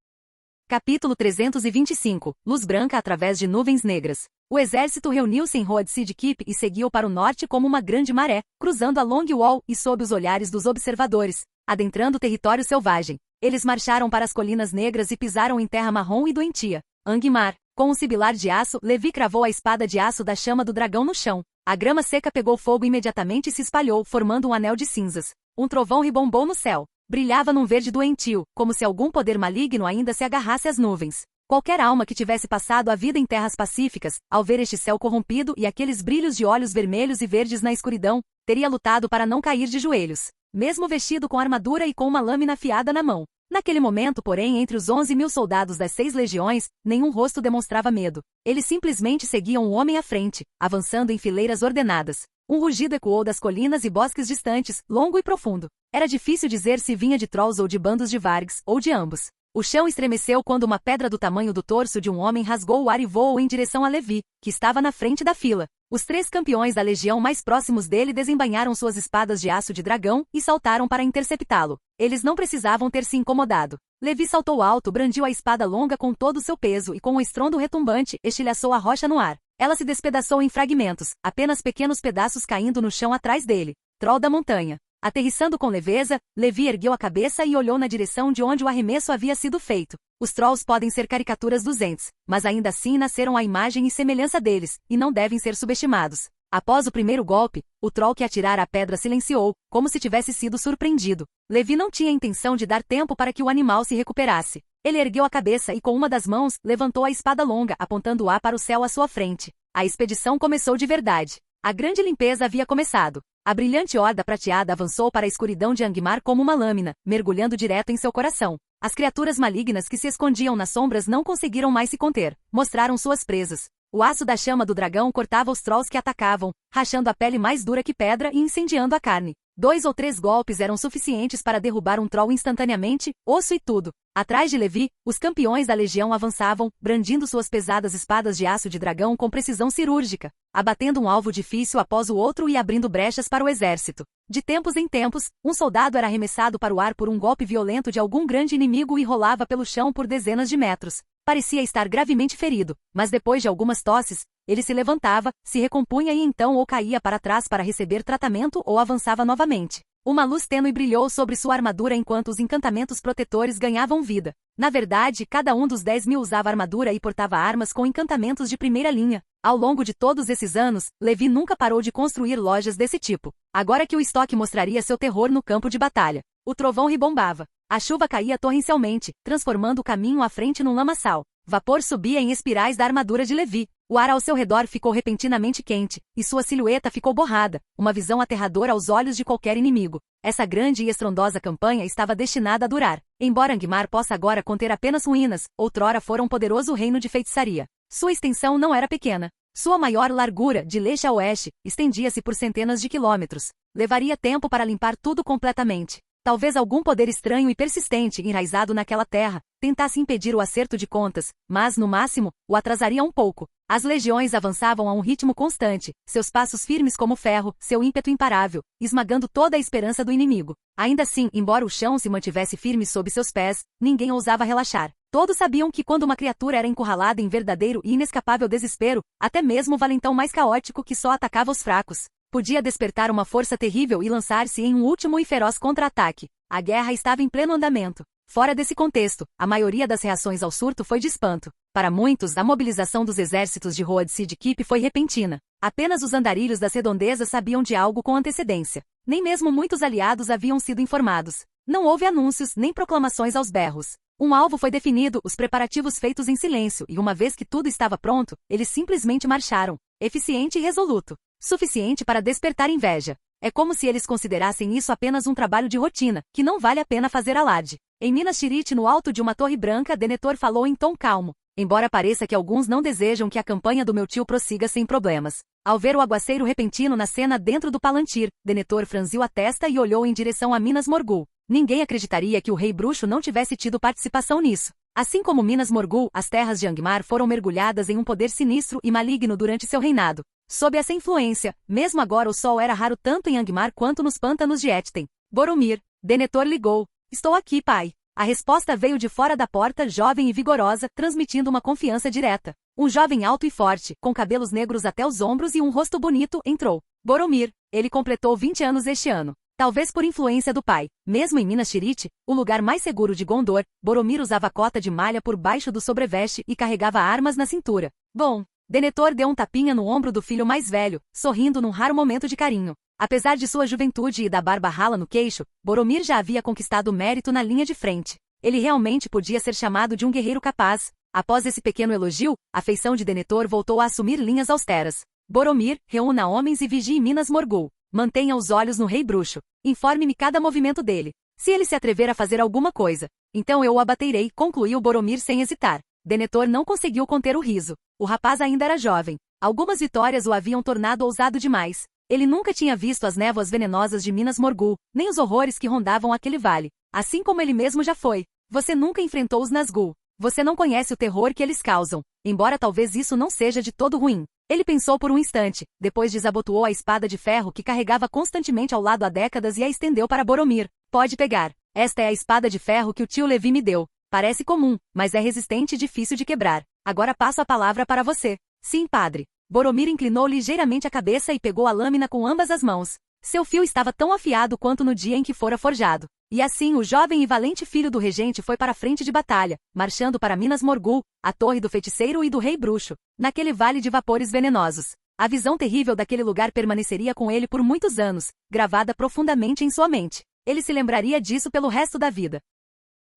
Capítulo 325. Luz branca através de nuvens negras. O exército reuniu-se em Road Sidkeep e seguiu para o norte como uma grande maré, cruzando a Long Wall e sob os olhares dos observadores, adentrando o território selvagem. Eles marcharam para as Colinas Negras e pisaram em terra marrom e doentia. Angmar. Com um sibilar de aço, Levi cravou a espada de aço da chama do dragão no chão. A grama seca pegou fogo imediatamente e se espalhou, formando um anel de cinzas. Um trovão ribombou no céu. Brilhava num verde doentio, como se algum poder maligno ainda se agarrasse às nuvens. Qualquer alma que tivesse passado a vida em terras pacíficas, ao ver este céu corrompido e aqueles brilhos de olhos vermelhos e verdes na escuridão, teria lutado para não cair de joelhos, mesmo vestido com armadura e com uma lâmina afiada na mão. Naquele momento, porém, entre os 11.000 soldados das 6 legiões, nenhum rosto demonstrava medo. Eles simplesmente seguiam o homem à frente, avançando em fileiras ordenadas. Um rugido ecoou das colinas e bosques distantes, longo e profundo. Era difícil dizer se vinha de trolls ou de bandos de vargs, ou de ambos. O chão estremeceu quando uma pedra do tamanho do torso de um homem rasgou o ar e voou em direção a Levi, que estava na frente da fila. Os 3 campeões da legião mais próximos dele desembainharam suas espadas de aço de dragão e saltaram para interceptá-lo. Eles não precisavam ter se incomodado. Levi saltou alto, brandiu a espada longa com todo o seu peso e com um estrondo retumbante, estilhaçou a rocha no ar. Ela se despedaçou em fragmentos, apenas pequenos pedaços caindo no chão atrás dele. Troll da montanha. Aterrissando com leveza, Levi ergueu a cabeça e olhou na direção de onde o arremesso havia sido feito. Os trolls podem ser caricaturas dos Ents, mas ainda assim nasceram à imagem e semelhança deles, e não devem ser subestimados. Após o primeiro golpe, o troll que atirara a pedra silenciou, como se tivesse sido surpreendido. Levi não tinha intenção de dar tempo para que o animal se recuperasse. Ele ergueu a cabeça e com uma das mãos, levantou a espada longa, apontando-a para o céu à sua frente. A expedição começou de verdade. A grande limpeza havia começado. A brilhante horda prateada avançou para a escuridão de Angmar como uma lâmina, mergulhando direto em seu coração. As criaturas malignas que se escondiam nas sombras não conseguiram mais se conter. Mostraram suas presas. O aço da chama do dragão cortava os trolls que atacavam, rachando a pele mais dura que pedra e incendiando a carne. 2 ou 3 golpes eram suficientes para derrubar um troll instantaneamente, osso e tudo. Atrás de Levi, os campeões da legião avançavam, brandindo suas pesadas espadas de aço de dragão com precisão cirúrgica, abatendo um alvo difícil após o outro e abrindo brechas para o exército. De tempos em tempos, um soldado era arremessado para o ar por um golpe violento de algum grande inimigo e rolava pelo chão por dezenas de metros. Parecia estar gravemente ferido, mas depois de algumas tosses, ele se levantava, se recompunha e então ou caía para trás para receber tratamento ou avançava novamente. Uma luz tênue brilhou sobre sua armadura enquanto os encantamentos protetores ganhavam vida. Na verdade, cada um dos 10.000 usava armadura e portava armas com encantamentos de primeira linha. Ao longo de todos esses anos, Levi nunca parou de construir lojas desse tipo. Agora que o estoque mostraria seu terror no campo de batalha. O trovão ribombava. A chuva caía torrencialmente, transformando o caminho à frente num lamaçal. Vapor subia em espirais da armadura de Levi. O ar ao seu redor ficou repentinamente quente, e sua silhueta ficou borrada, uma visão aterradora aos olhos de qualquer inimigo. Essa grande e estrondosa campanha estava destinada a durar. Embora Angmar possa agora conter apenas ruínas, outrora fora um poderoso reino de feitiçaria. Sua extensão não era pequena. Sua maior largura, de leste a oeste, estendia-se por centenas de quilômetros. Levaria tempo para limpar tudo completamente. Talvez algum poder estranho e persistente enraizado naquela terra tentasse impedir o acerto de contas, mas, no máximo, o atrasaria um pouco. As legiões avançavam a um ritmo constante, seus passos firmes como ferro, seu ímpeto imparável, esmagando toda a esperança do inimigo. Ainda assim, embora o chão se mantivesse firme sob seus pés, ninguém ousava relaxar. Todos sabiam que quando uma criatura era encurralada em verdadeiro e inescapável desespero, até mesmo o valentão mais caótico que só atacava os fracos podia despertar uma força terrível e lançar-se em um último e feroz contra-ataque. A guerra estava em pleno andamento. Fora desse contexto, a maioria das reações ao surto foi de espanto. Para muitos, a mobilização dos exércitos de Road Sidkipp foi repentina. Apenas os andarilhos das redondezas sabiam de algo com antecedência. Nem mesmo muitos aliados haviam sido informados. Não houve anúncios nem proclamações aos berros. Um alvo foi definido, os preparativos feitos em silêncio, e uma vez que tudo estava pronto, eles simplesmente marcharam. Eficiente e resoluto. Suficiente para despertar inveja. É como se eles considerassem isso apenas um trabalho de rotina, que não vale a pena fazer alarde. Em Minas Tirith, no alto de uma torre branca, Denethor falou em tom calmo. Embora pareça que alguns não desejam que a campanha do meu tio prossiga sem problemas. Ao ver o aguaceiro repentino na cena dentro do Palantir, Denethor franziu a testa e olhou em direção a Minas Morgul. Ninguém acreditaria que o rei bruxo não tivesse tido participação nisso. Assim como Minas Morgul, as terras de Angmar foram mergulhadas em um poder sinistro e maligno durante seu reinado. Sob essa influência, mesmo agora o sol era raro tanto em Angmar quanto nos pântanos de Etten. Boromir. Denethor ligou. Estou aqui, pai. A resposta veio de fora da porta, jovem e vigorosa, transmitindo uma confiança direta. Um jovem alto e forte, com cabelos negros até os ombros e um rosto bonito, entrou. Boromir. Ele completou 20 anos este ano. Talvez por influência do pai. Mesmo em Minas Tirith, o lugar mais seguro de Gondor, Boromir usava cota de malha por baixo do sobreveste e carregava armas na cintura. Bom. Denethor deu um tapinha no ombro do filho mais velho, sorrindo num raro momento de carinho. Apesar de sua juventude e da barba rala no queixo, Boromir já havia conquistado mérito na linha de frente. Ele realmente podia ser chamado de um guerreiro capaz. Após esse pequeno elogio, a feição de Denethor voltou a assumir linhas austeras. Boromir, reúna homens e vigie Minas Morgul. Mantenha os olhos no rei bruxo. Informe-me cada movimento dele. Se ele se atrever a fazer alguma coisa, então eu o abaterei, concluiu Boromir sem hesitar. Denethor não conseguiu conter o riso. O rapaz ainda era jovem. Algumas vitórias o haviam tornado ousado demais. Ele nunca tinha visto as névoas venenosas de Minas Morgul, nem os horrores que rondavam aquele vale. Assim como ele mesmo já foi. Você nunca enfrentou os Nazgûl. Você não conhece o terror que eles causam. Embora talvez isso não seja de todo ruim. Ele pensou por um instante, depois desabotoou a espada de ferro que carregava constantemente ao lado há décadas e a estendeu para Boromir. Pode pegar. Esta é a espada de ferro que o tio Levi me deu. Parece comum, mas é resistente e difícil de quebrar. Agora passo a palavra para você. Sim, padre. Boromir inclinou ligeiramente a cabeça e pegou a lâmina com ambas as mãos. Seu fio estava tão afiado quanto no dia em que fora forjado. E assim o jovem e valente filho do regente foi para a frente de batalha, marchando para Minas Morgul, a torre do feiticeiro e do rei bruxo, naquele vale de vapores venenosos. A visão terrível daquele lugar permaneceria com ele por muitos anos, gravada profundamente em sua mente. Ele se lembraria disso pelo resto da vida.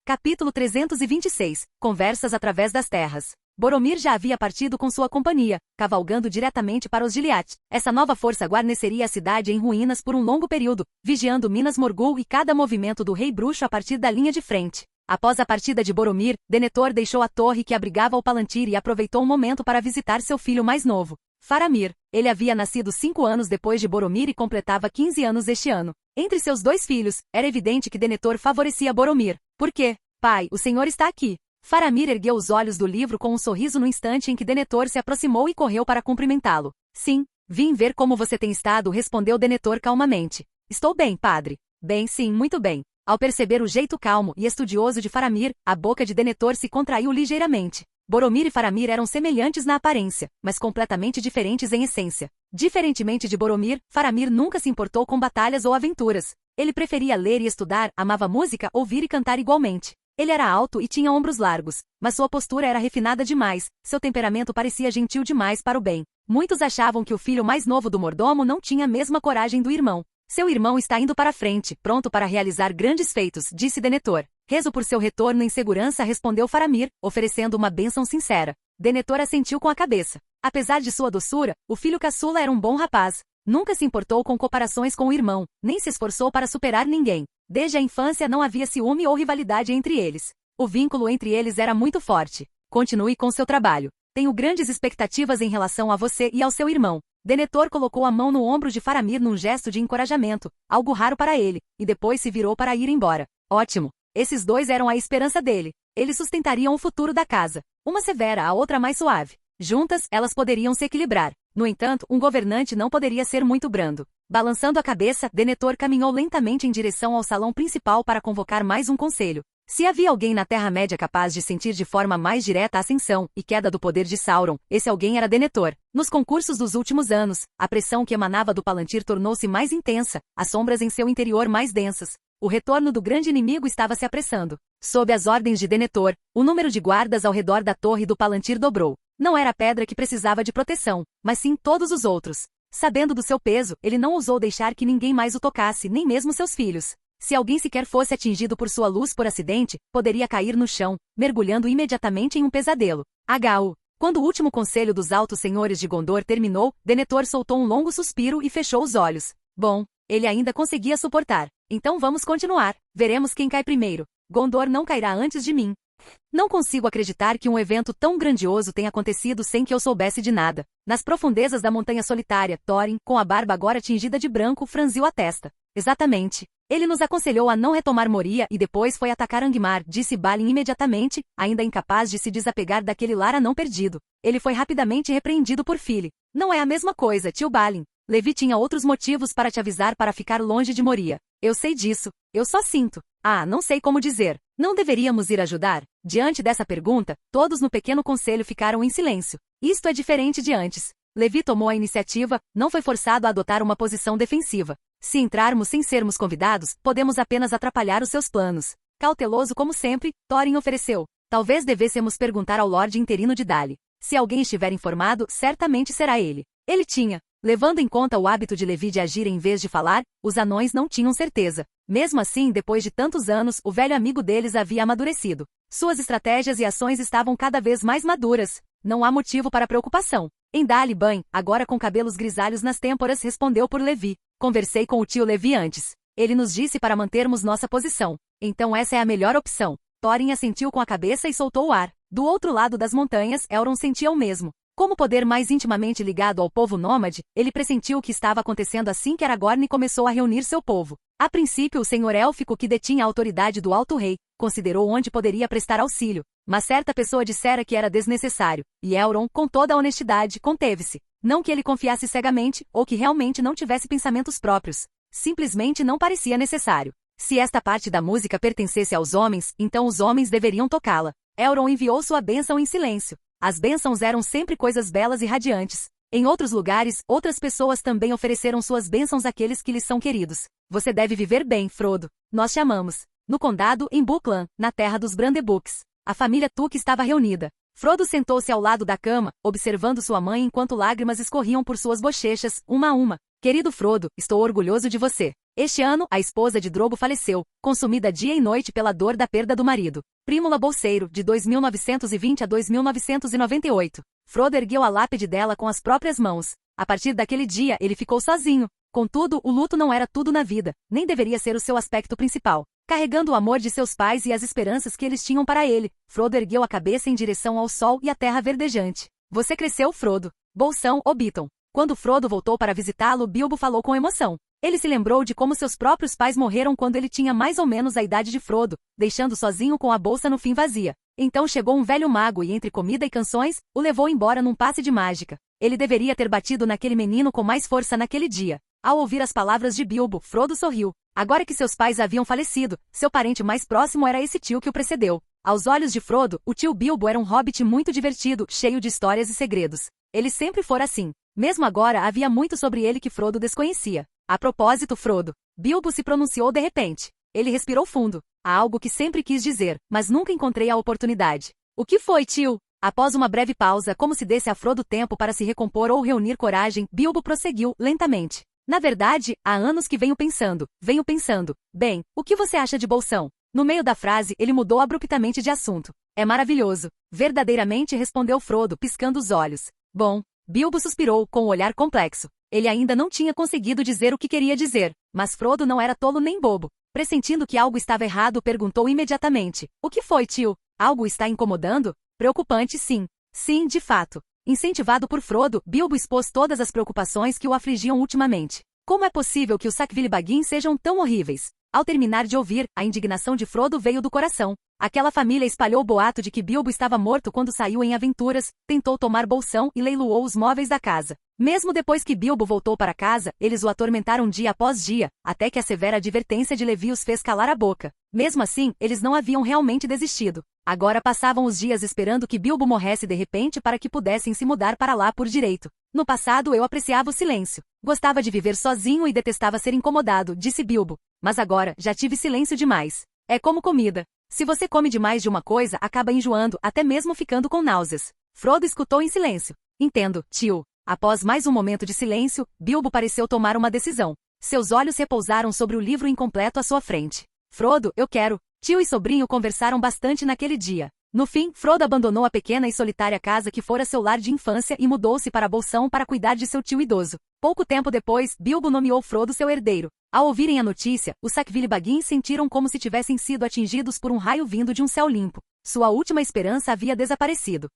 Capítulo 326. Conversas através das terras. Boromir já havia partido com sua companhia, cavalgando diretamente para os Giliath. Essa nova força guarneceria a cidade em ruínas por um longo período, vigiando Minas Morgul e cada movimento do rei bruxo a partir da linha de frente. Após a partida de Boromir, Denethor deixou a torre que abrigava o Palantir e aproveitou um momento para visitar seu filho mais novo, Faramir. Ele havia nascido 5 anos depois de Boromir e completava 15 anos este ano. Entre seus dois filhos, era evidente que Denethor favorecia Boromir. Por quê? Pai, o senhor está aqui. Faramir ergueu os olhos do livro com um sorriso no instante em que Denethor se aproximou e correu para cumprimentá-lo. Sim, vim ver como você tem estado, respondeu Denethor calmamente. Estou bem, padre. Bem, sim, muito bem. Ao perceber o jeito calmo e estudioso de Faramir, a boca de Denethor se contraiu ligeiramente. Boromir e Faramir eram semelhantes na aparência, mas completamente diferentes em essência. Diferentemente de Boromir, Faramir nunca se importou com batalhas ou aventuras. Ele preferia ler e estudar, amava música, ouvir e cantar igualmente. Ele era alto e tinha ombros largos, mas sua postura era refinada demais, seu temperamento parecia gentil demais para o bem. Muitos achavam que o filho mais novo do mordomo não tinha a mesma coragem do irmão. Seu irmão está indo para frente, pronto para realizar grandes feitos, disse Denethor. Rezo por seu retorno em segurança, respondeu Faramir, oferecendo uma bênção sincera. Denethor assentiu com a cabeça. Apesar de sua doçura, o filho caçula era um bom rapaz. Nunca se importou com comparações com o irmão, nem se esforçou para superar ninguém. Desde a infância não havia ciúme ou rivalidade entre eles. O vínculo entre eles era muito forte. Continue com seu trabalho. Tenho grandes expectativas em relação a você e ao seu irmão. Denethor colocou a mão no ombro de Faramir num gesto de encorajamento, algo raro para ele, e depois se virou para ir embora. Ótimo! Esses dois eram a esperança dele. Eles sustentariam o futuro da casa. Uma severa, a outra mais suave. Juntas, elas poderiam se equilibrar. No entanto, um governante não poderia ser muito brando. Balançando a cabeça, Denethor caminhou lentamente em direção ao salão principal para convocar mais um conselho. Se havia alguém na Terra-média capaz de sentir de forma mais direta a ascensão e queda do poder de Sauron, esse alguém era Denethor. Nos concursos dos últimos anos, a pressão que emanava do Palantir tornou-se mais intensa, as sombras em seu interior mais densas. O retorno do grande inimigo estava se apressando. Sob as ordens de Denethor, o número de guardas ao redor da torre do Palantir dobrou. Não era a pedra que precisava de proteção, mas sim todos os outros. Sabendo do seu peso, ele não ousou deixar que ninguém mais o tocasse, nem mesmo seus filhos. Se alguém sequer fosse atingido por sua luz por acidente, poderia cair no chão, mergulhando imediatamente em um pesadelo. H.U. Quando o último conselho dos altos senhores de Gondor terminou, Denethor soltou um longo suspiro e fechou os olhos. Bom, ele ainda conseguia suportar. Então vamos continuar. Veremos quem cai primeiro. Gondor não cairá antes de mim. Não consigo acreditar que um evento tão grandioso tenha acontecido sem que eu soubesse de nada. Nas profundezas da Montanha Solitária, Thorin, com a barba agora tingida de branco, franziu a testa. Exatamente. Ele nos aconselhou a não retomar Moria e depois foi atacar Angmar, disse Balin imediatamente, ainda incapaz de se desapegar daquele lar anão perdido. Ele foi rapidamente repreendido por Fili. Não é a mesma coisa, tio Balin. Levi tinha outros motivos para te avisar para ficar longe de Moria. Eu sei disso. Eu só sinto. Não sei como dizer. Não deveríamos ir ajudar? Diante dessa pergunta, todos no pequeno conselho ficaram em silêncio. Isto é diferente de antes. Levi tomou a iniciativa, não foi forçado a adotar uma posição defensiva. Se entrarmos sem sermos convidados, podemos apenas atrapalhar os seus planos. Cauteloso como sempre, Thorin ofereceu. Talvez devêssemos perguntar ao Lorde interino de Dali. Se alguém estiver informado, certamente será ele. Ele tinha. Levando em conta o hábito de Levi de agir em vez de falar, os anões não tinham certeza. Mesmo assim, depois de tantos anos, o velho amigo deles havia amadurecido. Suas estratégias e ações estavam cada vez mais maduras. Não há motivo para preocupação. Em Daliban, agora com cabelos grisalhos nas têmporas, respondeu por Levi. Conversei com o tio Levi antes. Ele nos disse para mantermos nossa posição. Então essa é a melhor opção. Thorin assentiu com a cabeça e soltou o ar. Do outro lado das montanhas, Elrond sentia o mesmo. Como poder mais intimamente ligado ao povo nômade, ele pressentiu o que estava acontecendo assim que Aragorn começou a reunir seu povo. A princípio, o senhor élfico que detinha a autoridade do Alto Rei, considerou onde poderia prestar auxílio, mas certa pessoa dissera que era desnecessário, e Elrond, com toda a honestidade, conteve-se. Não que ele confiasse cegamente, ou que realmente não tivesse pensamentos próprios. Simplesmente não parecia necessário. Se esta parte da música pertencesse aos homens, então os homens deveriam tocá-la. Elrond enviou sua bênção em silêncio. As bênçãos eram sempre coisas belas e radiantes. Em outros lugares, outras pessoas também ofereceram suas bênçãos àqueles que lhes são queridos. Você deve viver bem, Frodo. Nós te amamos. No condado, em Buckland, na terra dos Brandebucks. A família Tuque estava reunida. Frodo sentou-se ao lado da cama, observando sua mãe enquanto lágrimas escorriam por suas bochechas, uma a uma. Querido Frodo, estou orgulhoso de você. Este ano, a esposa de Drogo faleceu, consumida dia e noite pela dor da perda do marido. Prímula Bolseiro, de 2920 a 2998. Frodo ergueu a lápide dela com as próprias mãos. A partir daquele dia, ele ficou sozinho. Contudo, o luto não era tudo na vida, nem deveria ser o seu aspecto principal. Carregando o amor de seus pais e as esperanças que eles tinham para ele, Frodo ergueu a cabeça em direção ao sol e à terra verdejante. Você cresceu, Frodo. Bolsão Hobbiton. Quando Frodo voltou para visitá-lo, Bilbo falou com emoção. Ele se lembrou de como seus próprios pais morreram quando ele tinha mais ou menos a idade de Frodo, deixando sozinho com a bolsa no fim vazia. Então chegou um velho mago e, entre comida e canções, o levou embora num passe de mágica. Ele deveria ter batido naquele menino com mais força naquele dia. Ao ouvir as palavras de Bilbo, Frodo sorriu. Agora que seus pais haviam falecido, seu parente mais próximo era esse tio que o precedeu. Aos olhos de Frodo, o tio Bilbo era um hobbit muito divertido, cheio de histórias e segredos. Ele sempre fora assim. Mesmo agora havia muito sobre ele que Frodo desconhecia. A propósito, Frodo. Bilbo se pronunciou de repente. Ele respirou fundo. Há algo que sempre quis dizer, mas nunca encontrei a oportunidade. O que foi, tio? Após uma breve pausa, como se desse a Frodo tempo para se recompor ou reunir coragem, Bilbo prosseguiu, lentamente. Na verdade, há anos que venho pensando. Bem, o que você acha de Bolsão? No meio da frase, ele mudou abruptamente de assunto. É maravilhoso. Verdadeiramente, respondeu Frodo, piscando os olhos. Bom. Bilbo suspirou, com o olhar complexo. Ele ainda não tinha conseguido dizer o que queria dizer, mas Frodo não era tolo nem bobo. Pressentindo que algo estava errado, perguntou imediatamente. O que foi, tio? Algo está incomodando? Preocupante, sim. Sim, de fato. Incentivado por Frodo, Bilbo expôs todas as preocupações que o afligiam ultimamente. Como é possível que os Sackville Baggins sejam tão horríveis? Ao terminar de ouvir, a indignação de Frodo veio do coração. Aquela família espalhou o boato de que Bilbo estava morto quando saiu em aventuras, tentou tomar bolsão e leiloou os móveis da casa. Mesmo depois que Bilbo voltou para casa, eles o atormentaram dia após dia, até que a severa advertência de Levi os fez calar a boca. Mesmo assim, eles não haviam realmente desistido. Agora passavam os dias esperando que Bilbo morresse de repente para que pudessem se mudar para lá por direito. No passado eu apreciava o silêncio. Gostava de viver sozinho e detestava ser incomodado, disse Bilbo. Mas agora, já tive silêncio demais. É como comida. Se você come demais de uma coisa, acaba enjoando, até mesmo ficando com náuseas. Frodo escutou em silêncio. Entendo, tio. Após mais um momento de silêncio, Bilbo pareceu tomar uma decisão. Seus olhos repousaram sobre o livro incompleto à sua frente. Frodo, eu quero. Tio e sobrinho conversaram bastante naquele dia. No fim, Frodo abandonou a pequena e solitária casa que fora seu lar de infância e mudou-se para Bolsão para cuidar de seu tio idoso. Pouco tempo depois, Bilbo nomeou Frodo seu herdeiro. Ao ouvirem a notícia, os Sackville Baggins sentiram como se tivessem sido atingidos por um raio vindo de um céu limpo. Sua última esperança havia desaparecido.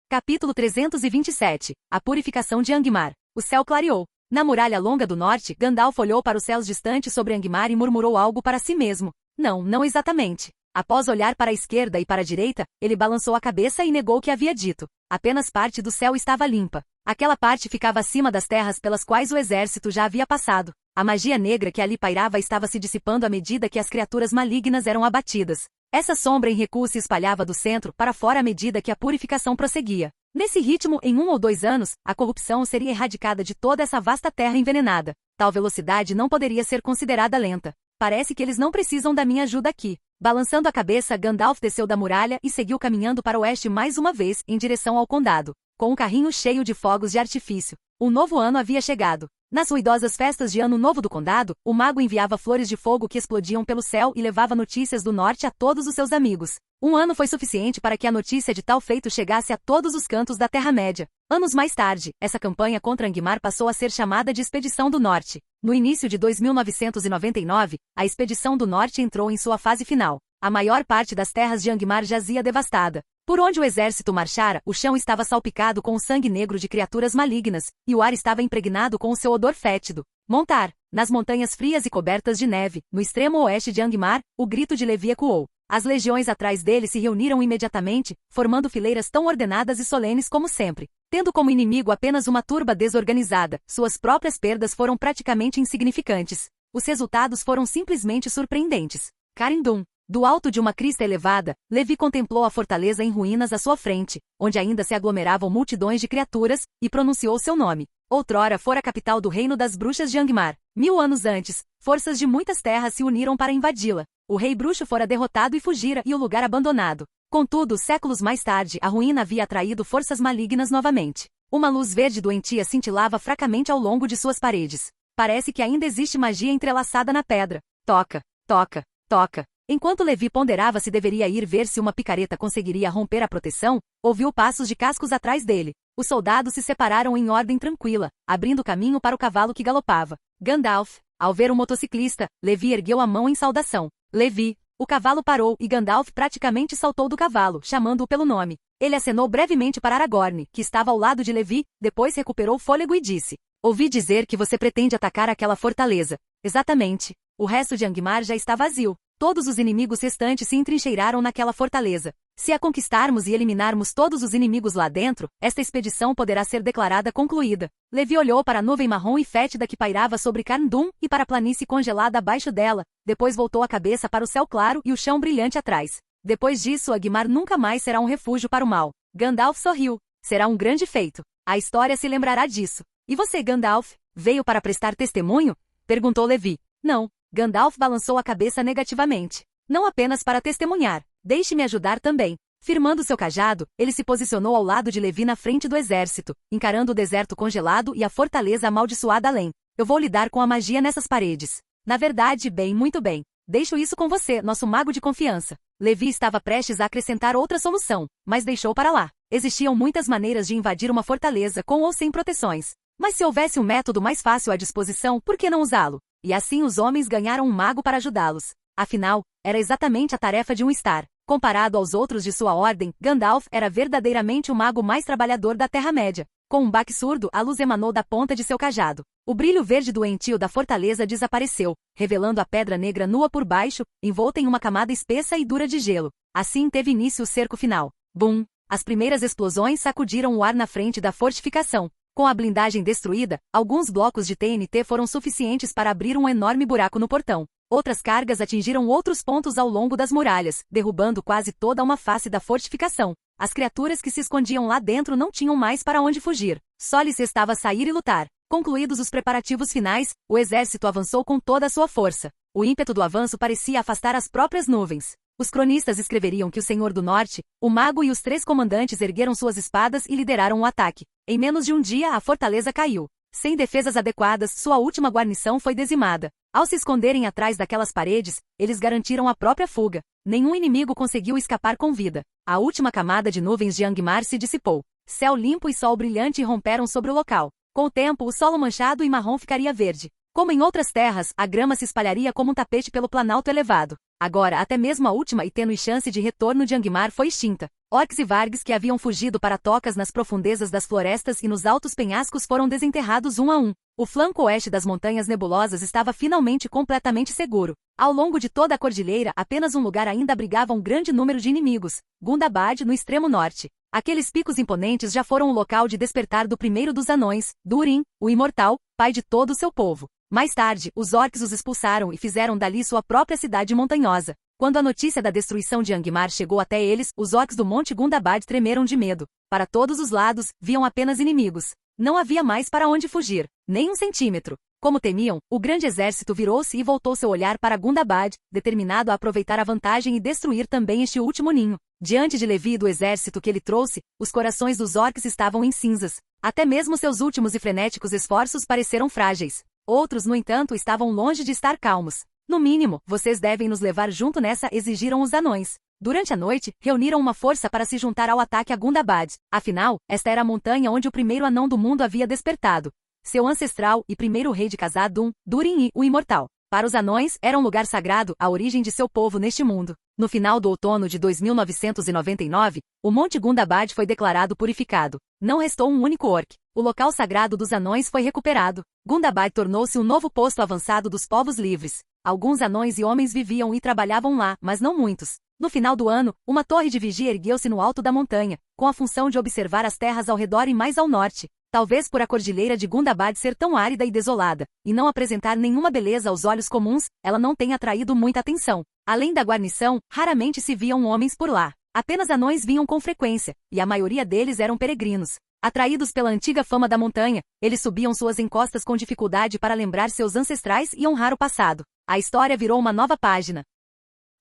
Capítulo 327. A purificação de Angmar. O céu clareou. Na muralha longa do norte, Gandalf olhou para os céus distantes sobre Angmar e murmurou algo para si mesmo. Não exatamente. Após olhar para a esquerda e para a direita, ele balançou a cabeça e negou o que havia dito. Apenas parte do céu estava limpa. Aquela parte ficava acima das terras pelas quais o exército já havia passado. A magia negra que ali pairava estava se dissipando à medida que as criaturas malignas eram abatidas. Essa sombra em recuo se espalhava do centro para fora à medida que a purificação prosseguia. Nesse ritmo, em 1 ou 2 anos, a corrupção seria erradicada de toda essa vasta terra envenenada. Tal velocidade não poderia ser considerada lenta. Parece que eles não precisam da minha ajuda aqui. Balançando a cabeça, Gandalf desceu da muralha e seguiu caminhando para o oeste mais uma vez, em direção ao condado. Com um carrinho cheio de fogos de artifício. Um novo ano havia chegado. Nas ruidosas festas de Ano Novo do condado, o mago enviava flores de fogo que explodiam pelo céu e levava notícias do norte a todos os seus amigos. Um ano foi suficiente para que a notícia de tal feito chegasse a todos os cantos da Terra-média. Anos mais tarde, essa campanha contra Angmar passou a ser chamada de Expedição do Norte. No início de 2999, a Expedição do Norte entrou em sua fase final. A maior parte das terras de Angmar jazia devastada. Por onde o exército marchara, o chão estava salpicado com o sangue negro de criaturas malignas, e o ar estava impregnado com o seu odor fétido. Montar. Nas montanhas frias e cobertas de neve, no extremo oeste de Angmar, o grito de Levi ecoou. As legiões atrás dele se reuniram imediatamente, formando fileiras tão ordenadas e solenes como sempre. Tendo como inimigo apenas uma turba desorganizada, suas próprias perdas foram praticamente insignificantes. Os resultados foram simplesmente surpreendentes. Carindum. Do alto de uma crista elevada, Levi contemplou a fortaleza em ruínas à sua frente, onde ainda se aglomeravam multidões de criaturas, e pronunciou seu nome. Outrora fora a capital do reino das bruxas de Angmar. 1000 anos antes, forças de muitas terras se uniram para invadi-la. O rei bruxo fora derrotado e fugira e o lugar abandonado. Contudo, séculos mais tarde, a ruína havia atraído forças malignas novamente. Uma luz verde doentia cintilava fracamente ao longo de suas paredes. Parece que ainda existe magia entrelaçada na pedra. Toca, toca, toca. Enquanto Levi ponderava se deveria ir ver se uma picareta conseguiria romper a proteção, ouviu passos de cascos atrás dele. Os soldados se separaram em ordem tranquila, abrindo caminho para o cavalo que galopava. Gandalf. Ao ver o motociclista, Levi ergueu a mão em saudação. Levi. O cavalo parou e Gandalf praticamente saltou do cavalo, chamando-o pelo nome. Ele acenou brevemente para Aragorn, que estava ao lado de Levi, depois recuperou o fôlego e disse: ouvi dizer que você pretende atacar aquela fortaleza. Exatamente. O resto de Angmar já está vazio. Todos os inimigos restantes se entrincheiraram naquela fortaleza. Se a conquistarmos e eliminarmos todos os inimigos lá dentro, esta expedição poderá ser declarada concluída. Levi olhou para a nuvem marrom e fétida que pairava sobre Carndum e para a planície congelada abaixo dela, depois voltou a cabeça para o céu claro e o chão brilhante atrás. Depois disso, Angmar nunca mais será um refúgio para o mal. Gandalf sorriu. Será um grande feito. A história se lembrará disso. E você, Gandalf? Veio para prestar testemunho? Perguntou Levi. Não. Gandalf balançou a cabeça negativamente. Não apenas para testemunhar. Deixe-me ajudar também. Firmando seu cajado, ele se posicionou ao lado de Levi na frente do exército, encarando o deserto congelado e a fortaleza amaldiçoada além. Eu vou lidar com a magia nessas paredes. Na verdade, bem, muito bem. Deixo isso com você, nosso mago de confiança. Levi estava prestes a acrescentar outra solução, mas deixou para lá. Existiam muitas maneiras de invadir uma fortaleza com ou sem proteções. Mas se houvesse um método mais fácil à disposição, por que não usá-lo? E assim os homens ganharam um mago para ajudá-los. Afinal, era exatamente a tarefa de um Star. Comparado aos outros de sua ordem, Gandalf era verdadeiramente o mago mais trabalhador da Terra-média. Com um baque surdo, a luz emanou da ponta de seu cajado. O brilho verde doentio da fortaleza desapareceu, revelando a pedra negra nua por baixo, envolta em uma camada espessa e dura de gelo. Assim teve início o cerco final. Bum! As primeiras explosões sacudiram o ar na frente da fortificação. Com a blindagem destruída, alguns blocos de TNT foram suficientes para abrir um enorme buraco no portão. Outras cargas atingiram outros pontos ao longo das muralhas, derrubando quase toda uma face da fortificação. As criaturas que se escondiam lá dentro não tinham mais para onde fugir. Só lhes restava sair e lutar. Concluídos os preparativos finais, o exército avançou com toda a sua força. O ímpeto do avanço parecia afastar as próprias nuvens. Os cronistas escreveriam que o Senhor do Norte, o mago e os 3 comandantes ergueram suas espadas e lideraram o ataque. Em menos de um dia a fortaleza caiu. Sem defesas adequadas, sua última guarnição foi dizimada. Ao se esconderem atrás daquelas paredes, eles garantiram a própria fuga. Nenhum inimigo conseguiu escapar com vida. A última camada de nuvens de Angmar se dissipou. Céu limpo e sol brilhante romperam sobre o local. Com o tempo, o solo manchado e marrom ficaria verde. Como em outras terras, a grama se espalharia como um tapete pelo planalto elevado. Agora, até mesmo a última e tênue chance de retorno de Angmar foi extinta. Orcs e vargs que haviam fugido para tocas nas profundezas das florestas e nos altos penhascos foram desenterrados um a um. O flanco oeste das Montanhas Nebulosas estava finalmente completamente seguro. Ao longo de toda a cordilheira, apenas um lugar ainda abrigava um grande número de inimigos: Gundabad, no extremo norte. Aqueles picos imponentes já foram o local de despertar do primeiro dos anões, Durin, o imortal, pai de todo o seu povo. Mais tarde, os orcs os expulsaram e fizeram dali sua própria cidade montanhosa. Quando a notícia da destruição de Angmar chegou até eles, os orcs do Monte Gundabad tremeram de medo. Para todos os lados, viam apenas inimigos. Não havia mais para onde fugir, nem um centímetro. Como temiam, o grande exército virou-se e voltou seu olhar para Gundabad, determinado a aproveitar a vantagem e destruir também este último ninho. Diante de Levi e do exército que ele trouxe, os corações dos orcs estavam em cinzas. Até mesmo seus últimos e frenéticos esforços pareceram frágeis. Outros, no entanto, estavam longe de estar calmos. No mínimo, vocês devem nos levar junto nessa, exigiram os anões. Durante a noite, reuniram uma força para se juntar ao ataque a Gundabad. Afinal, esta era a montanha onde o primeiro anão do mundo havia despertado. Seu ancestral e primeiro rei de Khazad-dûm, Durin I, o Imortal. Para os anões, era um lugar sagrado, a origem de seu povo neste mundo. No final do outono de 2999, o Monte Gundabad foi declarado purificado. Não restou um único orc. O local sagrado dos anões foi recuperado. Gundabad tornou-se um novo posto avançado dos povos livres. Alguns anões e homens viviam e trabalhavam lá, mas não muitos. No final do ano, uma torre de vigia ergueu-se no alto da montanha, com a função de observar as terras ao redor e mais ao norte. Talvez por a cordilheira de Gundabad ser tão árida e desolada, e não apresentar nenhuma beleza aos olhos comuns, ela não tem atraído muita atenção. Além da guarnição, raramente se viam homens por lá. Apenas anões vinham com frequência, e a maioria deles eram peregrinos. Atraídos pela antiga fama da montanha, eles subiam suas encostas com dificuldade para lembrar seus ancestrais e honrar o passado. A história virou uma nova página.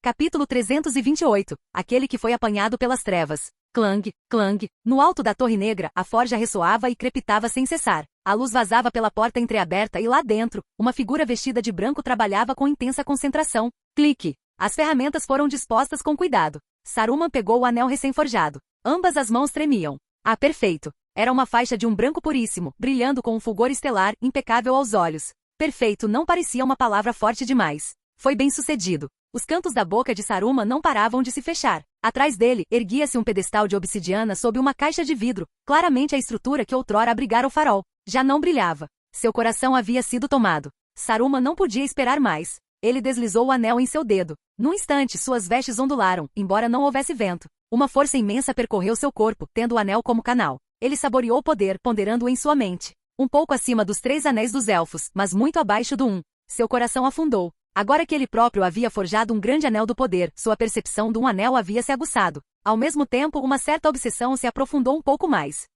Capítulo 328. Aquele que foi apanhado pelas trevas. Clang, clang. No alto da Torre Negra, a forja ressoava e crepitava sem cessar. A luz vazava pela porta entreaberta e lá dentro, uma figura vestida de branco trabalhava com intensa concentração. Clique. As ferramentas foram dispostas com cuidado. Saruman pegou o anel recém-forjado. Ambas as mãos tremiam. Ah, perfeito. Era uma faixa de um branco puríssimo, brilhando com um fulgor estelar, impecável aos olhos. Perfeito não parecia uma palavra forte demais. Foi bem sucedido. Os cantos da boca de Saruman não paravam de se fechar. Atrás dele, erguia-se um pedestal de obsidiana sob uma caixa de vidro, claramente a estrutura que outrora abrigara o farol. Já não brilhava. Seu coração havia sido tomado. Saruman não podia esperar mais. Ele deslizou o anel em seu dedo. Num instante, suas vestes ondularam, embora não houvesse vento. Uma força imensa percorreu seu corpo, tendo o anel como canal. Ele saboreou o poder, ponderando-o em sua mente. Um pouco acima dos 3 anéis dos elfos, mas muito abaixo do 1. Seu coração afundou. Agora que ele próprio havia forjado um grande anel do poder, sua percepção de um anel havia se aguçado. Ao mesmo tempo, uma certa obsessão se aprofundou um pouco mais.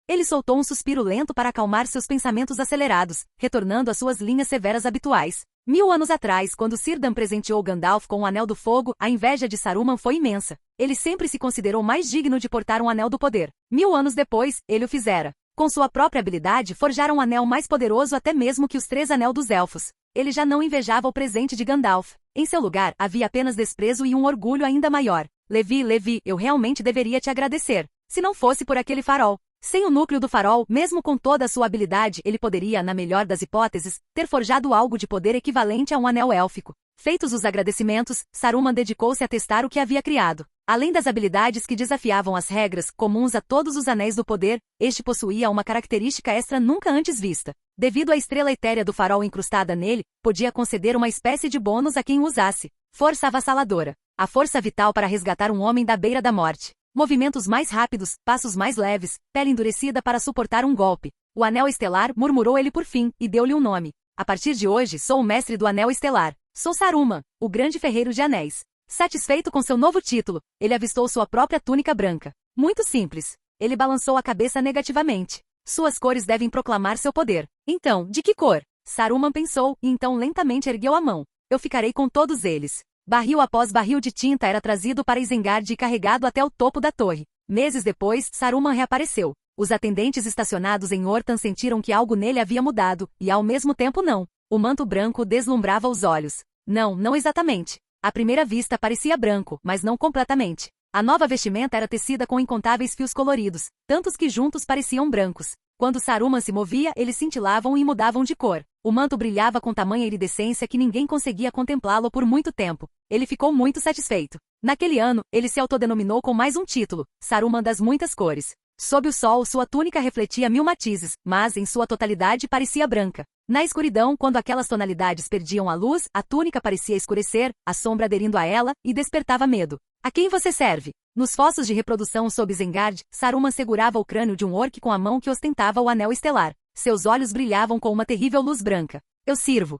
Ele soltou um suspiro lento para acalmar seus pensamentos acelerados, retornando às suas linhas severas habituais. 1000 anos atrás, quando Círdan presenteou Gandalf com o Anel do Fogo, a inveja de Saruman foi imensa. Ele sempre se considerou mais digno de portar um Anel do Poder. 1000 anos depois, ele o fizera. Com sua própria habilidade, forjara um anel mais poderoso até mesmo que os 3 Anel dos Elfos. Ele já não invejava o presente de Gandalf. Em seu lugar, havia apenas desprezo e um orgulho ainda maior. Levi, eu realmente deveria te agradecer. Se não fosse por aquele farol. Sem o núcleo do farol, mesmo com toda a sua habilidade, ele poderia, na melhor das hipóteses, ter forjado algo de poder equivalente a um anel élfico. Feitos os agradecimentos, Saruman dedicou-se a testar o que havia criado. Além das habilidades que desafiavam as regras comuns a todos os Anéis do Poder, este possuía uma característica extra nunca antes vista. Devido à estrela etérea do farol incrustada nele, podia conceder uma espécie de bônus a quem o usasse. Força avassaladora. A força vital para resgatar um homem da beira da morte. Movimentos mais rápidos, passos mais leves, pele endurecida para suportar um golpe. O Anel Estelar, murmurou ele por fim, e deu-lhe um nome. A partir de hoje sou o mestre do Anel Estelar. Sou Saruman, o grande ferreiro de anéis. Satisfeito com seu novo título, ele avistou sua própria túnica branca. Muito simples. Ele balançou a cabeça negativamente. Suas cores devem proclamar seu poder. Então, de que cor? Saruman pensou, e então lentamente ergueu a mão. Eu ficarei com todos eles. Barril após barril de tinta era trazido para Isengard e carregado até o topo da torre. Meses depois, Saruman reapareceu. Os atendentes estacionados em Orthan sentiram que algo nele havia mudado, e ao mesmo tempo não. O manto branco deslumbrava os olhos. Não exatamente. À primeira vista parecia branco, mas não completamente. A nova vestimenta era tecida com incontáveis fios coloridos, tantos que juntos pareciam brancos. Quando Saruman se movia, eles cintilavam e mudavam de cor. O manto brilhava com tamanha iridescência que ninguém conseguia contemplá-lo por muito tempo. Ele ficou muito satisfeito. Naquele ano, ele se autodenominou com mais um título, Saruman das Muitas Cores. Sob o sol, sua túnica refletia 1000 matizes, mas em sua totalidade parecia branca. Na escuridão, quando aquelas tonalidades perdiam a luz, a túnica parecia escurecer, a sombra aderindo a ela, e despertava medo. A quem você serve? Nos fossos de reprodução sob Isengard, Saruman segurava o crânio de um orc com a mão que ostentava o Anel Estelar. Seus olhos brilhavam com uma terrível luz branca. Eu sirvo.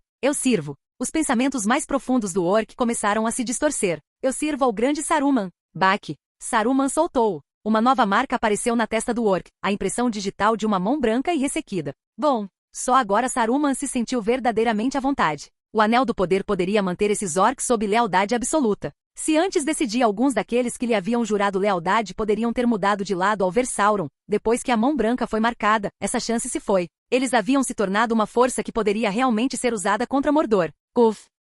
Os pensamentos mais profundos do orc começaram a se distorcer. Eu sirvo ao grande Saruman. Baque. Saruman soltou-o. Uma nova marca apareceu na testa do orc, a impressão digital de uma mão branca e ressequida. Bom, só agora Saruman se sentiu verdadeiramente à vontade. O Anel do Poder poderia manter esses orcs sob lealdade absoluta. Se antes decidia alguns daqueles que lhe haviam jurado lealdade poderiam ter mudado de lado ao ver Sauron, depois que a mão branca foi marcada, essa chance se foi. Eles haviam se tornado uma força que poderia realmente ser usada contra Mordor.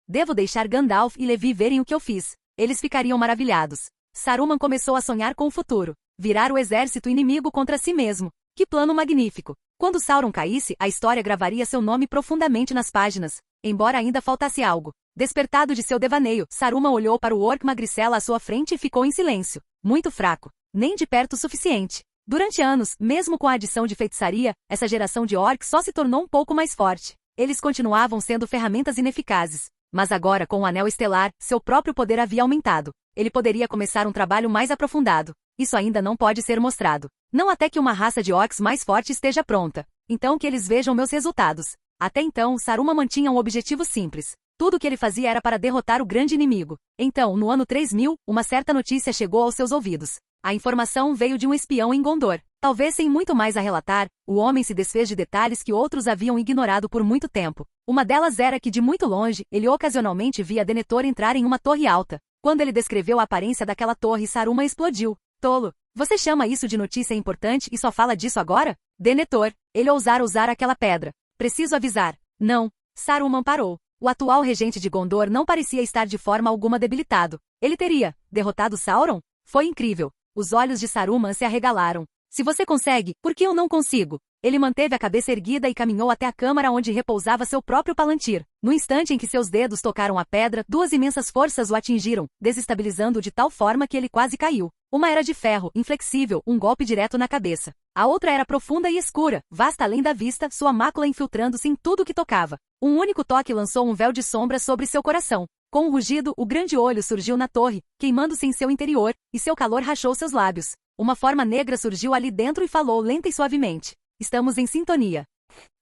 Devo deixar Gandalf e Levi verem o que eu fiz. Eles ficariam maravilhados. Saruman começou a sonhar com o futuro. Virar o exército inimigo contra si mesmo. Que plano magnífico! Quando Sauron caísse, a história gravaria seu nome profundamente nas páginas. Embora ainda faltasse algo. Despertado de seu devaneio, Saruman olhou para o orc magricela à sua frente e ficou em silêncio. Muito fraco. Nem de perto o suficiente. Durante anos, mesmo com a adição de feitiçaria, essa geração de orcs só se tornou um pouco mais forte. Eles continuavam sendo ferramentas ineficazes. Mas agora, com o Anel Estelar, seu próprio poder havia aumentado. Ele poderia começar um trabalho mais aprofundado. Isso ainda não pode ser mostrado. Não até que uma raça de orcs mais forte esteja pronta. Então que eles vejam meus resultados. Até então, Saruman mantinha um objetivo simples. Tudo o que ele fazia era para derrotar o grande inimigo. Então, no ano 3000, uma certa notícia chegou aos seus ouvidos. A informação veio de um espião em Gondor. Talvez sem muito mais a relatar, o homem se desfez de detalhes que outros haviam ignorado por muito tempo. Uma delas era que de muito longe, ele ocasionalmente via Denethor entrar em uma torre alta. Quando ele descreveu a aparência daquela torre, Saruman explodiu. Tolo! Você chama isso de notícia importante e só fala disso agora? Denethor! Ele ousara usar aquela pedra. Preciso avisar. Não. Saruman parou. O atual regente de Gondor não parecia estar de forma alguma debilitado. Ele teria derrotado Sauron? Foi incrível. Os olhos de Saruman se arregalaram. Se você consegue, por que eu não consigo? Ele manteve a cabeça erguida e caminhou até a câmara onde repousava seu próprio palantir. No instante em que seus dedos tocaram a pedra, duas imensas forças o atingiram, desestabilizando-o de tal forma que ele quase caiu. Uma era de ferro, inflexível, um golpe direto na cabeça. A outra era profunda e escura, vasta além da vista, sua mácula infiltrando-se em tudo que tocava. Um único toque lançou um véu de sombra sobre seu coração. Com um rugido, o grande olho surgiu na torre, queimando-se em seu interior, e seu calor rachou seus lábios. Uma forma negra surgiu ali dentro e falou lenta e suavemente. Estamos em sintonia.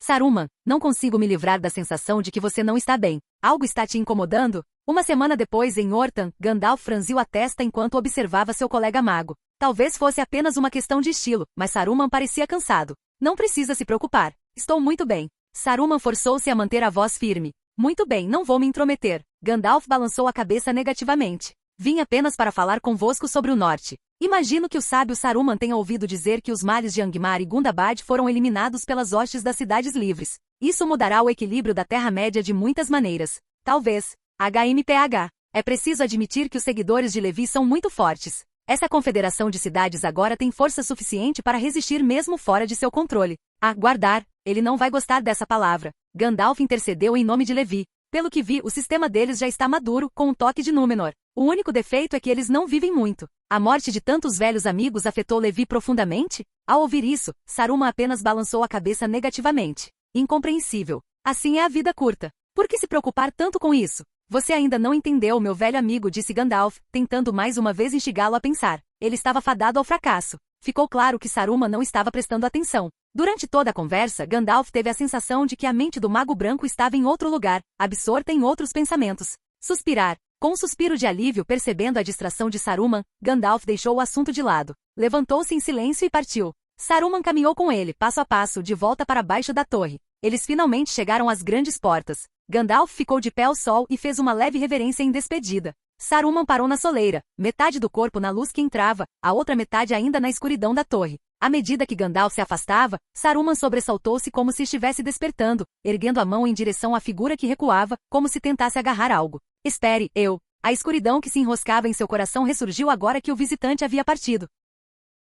Saruman, não consigo me livrar da sensação de que você não está bem. Algo está te incomodando? Uma semana depois, em Orthan, Gandalf franziu a testa enquanto observava seu colega mago. Talvez fosse apenas uma questão de estilo, mas Saruman parecia cansado. Não precisa se preocupar. Estou muito bem. Saruman forçou-se a manter a voz firme. Muito bem, não vou me intrometer. Gandalf balançou a cabeça negativamente. Vim apenas para falar convosco sobre o norte. Imagino que o sábio Saruman tenha ouvido dizer que os males de Angmar e Gundabad foram eliminados pelas hostes das cidades livres. Isso mudará o equilíbrio da Terra-média de muitas maneiras. Talvez. HMPH. É preciso admitir que os seguidores de Levi são muito fortes. Essa confederação de cidades agora tem força suficiente para resistir mesmo fora de seu controle. Guardar. Ele não vai gostar dessa palavra. Gandalf intercedeu em nome de Levi. Pelo que vi, o sistema deles já está maduro, com um toque de Númenor. O único defeito é que eles não vivem muito. A morte de tantos velhos amigos afetou Levi profundamente? Ao ouvir isso, Saruman apenas balançou a cabeça negativamente. Incompreensível. Assim é a vida curta. Por que se preocupar tanto com isso? Você ainda não entendeu, meu velho amigo, disse Gandalf, tentando mais uma vez instigá-lo a pensar. Ele estava fadado ao fracasso. Ficou claro que Saruman não estava prestando atenção. Durante toda a conversa, Gandalf teve a sensação de que a mente do Mago Branco estava em outro lugar, absorta em outros pensamentos. Suspirar. Com um suspiro de alívio percebendo a distração de Saruman, Gandalf deixou o assunto de lado. Levantou-se em silêncio e partiu. Saruman caminhou com ele, passo a passo, de volta para baixo da torre. Eles finalmente chegaram às grandes portas. Gandalf ficou de pé ao sol e fez uma leve reverência em despedida. Saruman parou na soleira, metade do corpo na luz que entrava, a outra metade ainda na escuridão da torre. À medida que Gandalf se afastava, Saruman sobressaltou-se como se estivesse despertando, erguendo a mão em direção à figura que recuava, como se tentasse agarrar algo. Espere, eu. A escuridão que se enroscava em seu coração ressurgiu agora que o visitante havia partido,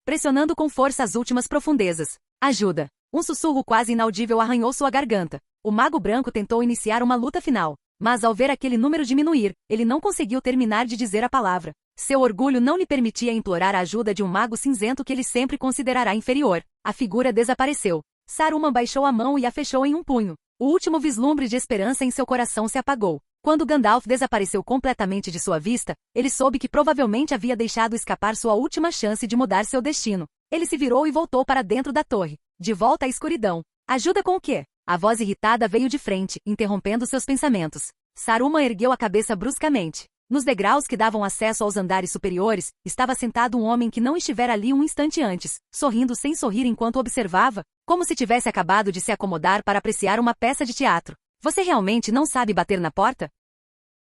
pressionando com força as últimas profundezas. Ajuda. Um sussurro quase inaudível arranhou sua garganta. O Mago Branco tentou iniciar uma luta final, mas ao ver aquele número diminuir, ele não conseguiu terminar de dizer a palavra. Seu orgulho não lhe permitia implorar a ajuda de um mago cinzento que ele sempre considerará inferior. A figura desapareceu. Saruman baixou a mão e a fechou em um punho. O último vislumbre de esperança em seu coração se apagou. Quando Gandalf desapareceu completamente de sua vista, ele soube que provavelmente havia deixado escapar sua última chance de mudar seu destino. Ele se virou e voltou para dentro da torre. De volta à escuridão. Ajuda com o quê? A voz irritada veio de frente, interrompendo seus pensamentos. Saruman ergueu a cabeça bruscamente. Nos degraus que davam acesso aos andares superiores, estava sentado um homem que não estivera ali um instante antes, sorrindo sem sorrir enquanto observava, como se tivesse acabado de se acomodar para apreciar uma peça de teatro. Você realmente não sabe bater na porta?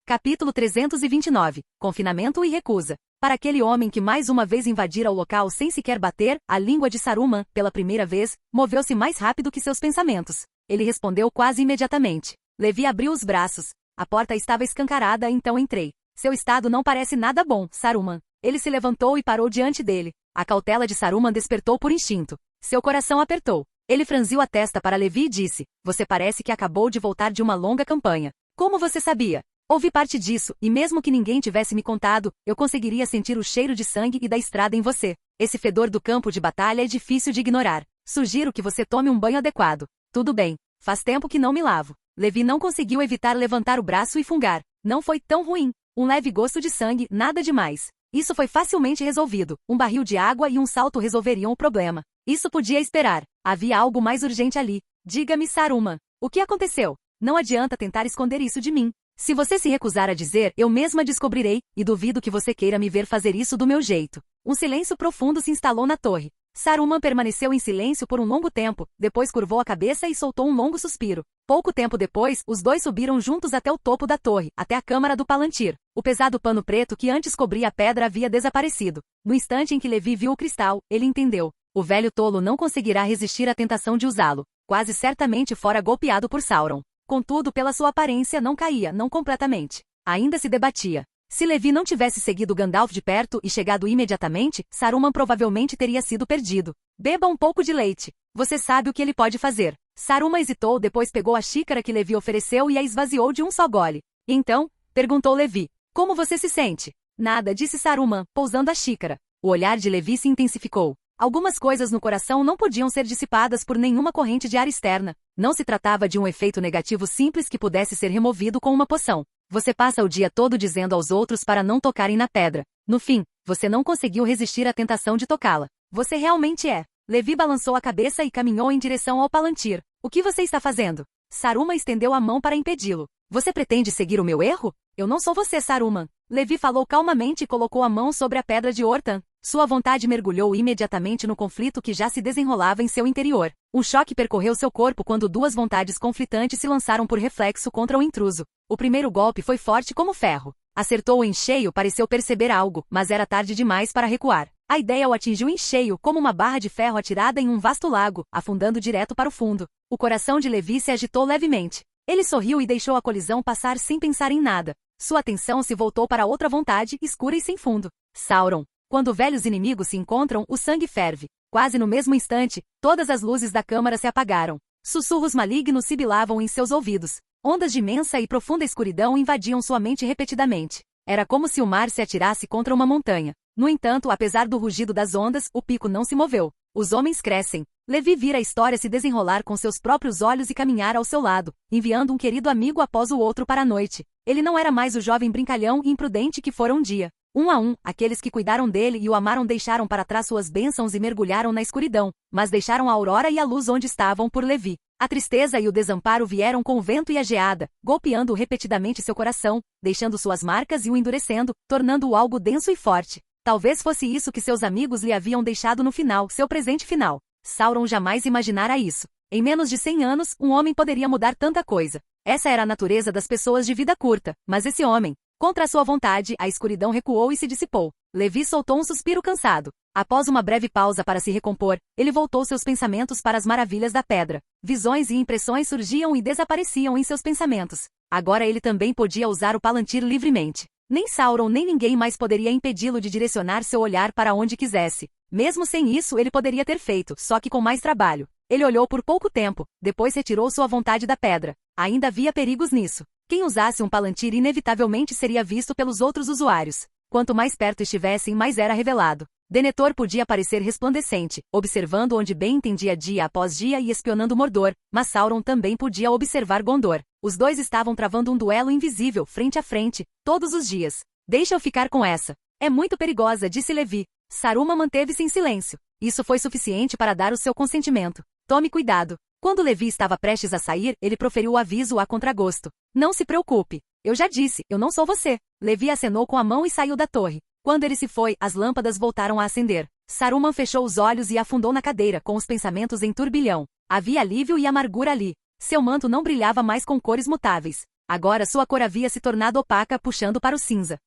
Capítulo 329. Confinamento e recusa. Para aquele homem que mais uma vez invadira o local sem sequer bater, a língua de Saruman, pela primeira vez, moveu-se mais rápido que seus pensamentos. Ele respondeu quase imediatamente. Levi abriu os braços. A porta estava escancarada, então entrei. Seu estado não parece nada bom, Saruman. Ele se levantou e parou diante dele. A cautela de Saruman despertou por instinto. Seu coração apertou. Ele franziu a testa para Levi e disse, você parece que acabou de voltar de uma longa campanha. Como você sabia? Ouvi parte disso, e mesmo que ninguém tivesse me contado, eu conseguiria sentir o cheiro de sangue e da estrada em você. Esse fedor do campo de batalha é difícil de ignorar. Sugiro que você tome um banho adequado. Tudo bem. Faz tempo que não me lavo. Levi não conseguiu evitar levantar o braço e fungar. Não foi tão ruim. Um leve gosto de sangue, nada demais. Isso foi facilmente resolvido. Um barril de água e um salto resolveriam o problema. Isso podia esperar. Havia algo mais urgente ali. Diga-me, Saruman. O que aconteceu? Não adianta tentar esconder isso de mim. Se você se recusar a dizer, eu mesma descobrirei, e duvido que você queira me ver fazer isso do meu jeito. Um silêncio profundo se instalou na torre. Saruman permaneceu em silêncio por um longo tempo, depois curvou a cabeça e soltou um longo suspiro. Pouco tempo depois, os dois subiram juntos até o topo da torre, até a câmara do Palantir. O pesado pano preto que antes cobria a pedra havia desaparecido. No instante em que Levi viu o cristal, ele entendeu. O velho tolo não conseguirá resistir à tentação de usá-lo. Quase certamente fora golpeado por Sauron. Contudo, pela sua aparência não caía, não completamente. Ainda se debatia. Se Levi não tivesse seguido Gandalf de perto e chegado imediatamente, Saruman provavelmente teria sido perdido. Beba um pouco de leite. Você sabe o que ele pode fazer. Saruman hesitou, depois pegou a xícara que Levi ofereceu e a esvaziou de um só gole. E então? Perguntou Levi. Como você se sente? Nada, disse Saruman, pousando a xícara. O olhar de Levi se intensificou. Algumas coisas no coração não podiam ser dissipadas por nenhuma corrente de ar externa. Não se tratava de um efeito negativo simples que pudesse ser removido com uma poção. Você passa o dia todo dizendo aos outros para não tocarem na pedra. No fim, você não conseguiu resistir à tentação de tocá-la. Você realmente é. Levi balançou a cabeça e caminhou em direção ao Palantir. O que você está fazendo? Saruman estendeu a mão para impedi-lo. Você pretende seguir o meu erro? Eu não sou você, Saruman. Levi falou calmamente e colocou a mão sobre a pedra de Orthan. Sua vontade mergulhou imediatamente no conflito que já se desenrolava em seu interior. Um choque percorreu seu corpo quando duas vontades conflitantes se lançaram por reflexo contra o intruso. O primeiro golpe foi forte como ferro. Acertou-o em cheio, pareceu perceber algo, mas era tarde demais para recuar. A ideia o atingiu em cheio, como uma barra de ferro atirada em um vasto lago, afundando direto para o fundo. O coração de Levi se agitou levemente. Ele sorriu e deixou a colisão passar sem pensar em nada. Sua atenção se voltou para outra vontade, escura e sem fundo. Sauron. Quando velhos inimigos se encontram, o sangue ferve. Quase no mesmo instante, todas as luzes da câmara se apagaram. Sussurros malignos sibilavam em seus ouvidos. Ondas de imensa e profunda escuridão invadiam sua mente repetidamente. Era como se o mar se atirasse contra uma montanha. No entanto, apesar do rugido das ondas, o pico não se moveu. Os homens crescem. Levi vira a história se desenrolar com seus próprios olhos e caminhar ao seu lado, enviando um querido amigo após o outro para a noite. Ele não era mais o jovem brincalhão e imprudente que fora um dia. Um a um, aqueles que cuidaram dele e o amaram deixaram para trás suas bênçãos e mergulharam na escuridão, mas deixaram a aurora e a luz onde estavam por Levi. A tristeza e o desamparo vieram com o vento e a geada, golpeando repetidamente seu coração, deixando suas marcas e o endurecendo, tornando-o algo denso e forte. Talvez fosse isso que seus amigos lhe haviam deixado no final, seu presente final. Sauron jamais imaginara isso. Em menos de 100 anos, um homem poderia mudar tanta coisa. Essa era a natureza das pessoas de vida curta, mas esse homem, contra a sua vontade, a escuridão recuou e se dissipou. Levi soltou um suspiro cansado. Após uma breve pausa para se recompor, ele voltou seus pensamentos para as maravilhas da pedra. Visões e impressões surgiam e desapareciam em seus pensamentos. Agora ele também podia usar o Palantir livremente. Nem Sauron nem ninguém mais poderia impedi-lo de direcionar seu olhar para onde quisesse. Mesmo sem isso ele poderia ter feito, só que com mais trabalho. Ele olhou por pouco tempo, depois retirou sua vontade da pedra. Ainda havia perigos nisso. Quem usasse um Palantir inevitavelmente seria visto pelos outros usuários. Quanto mais perto estivessem, mais era revelado. Denethor podia parecer resplandecente, observando onde bem entendia dia após dia e espionando Mordor, mas Sauron também podia observar Gondor. Os dois estavam travando um duelo invisível, frente a frente, todos os dias. Deixa eu ficar com essa. É muito perigosa, disse Levi. Saruman manteve-se em silêncio. Isso foi suficiente para dar o seu consentimento. Tome cuidado. Quando Levi estava prestes a sair, ele proferiu o aviso a contragosto. Não se preocupe. Eu já disse, eu não sou você. Levi acenou com a mão e saiu da torre. Quando ele se foi, as lâmpadas voltaram a acender. Saruman fechou os olhos e afundou na cadeira, com os pensamentos em turbilhão. Havia alívio e amargura ali. Seu manto não brilhava mais com cores mutáveis. Agora sua cor havia se tornado opaca, puxando para o cinza.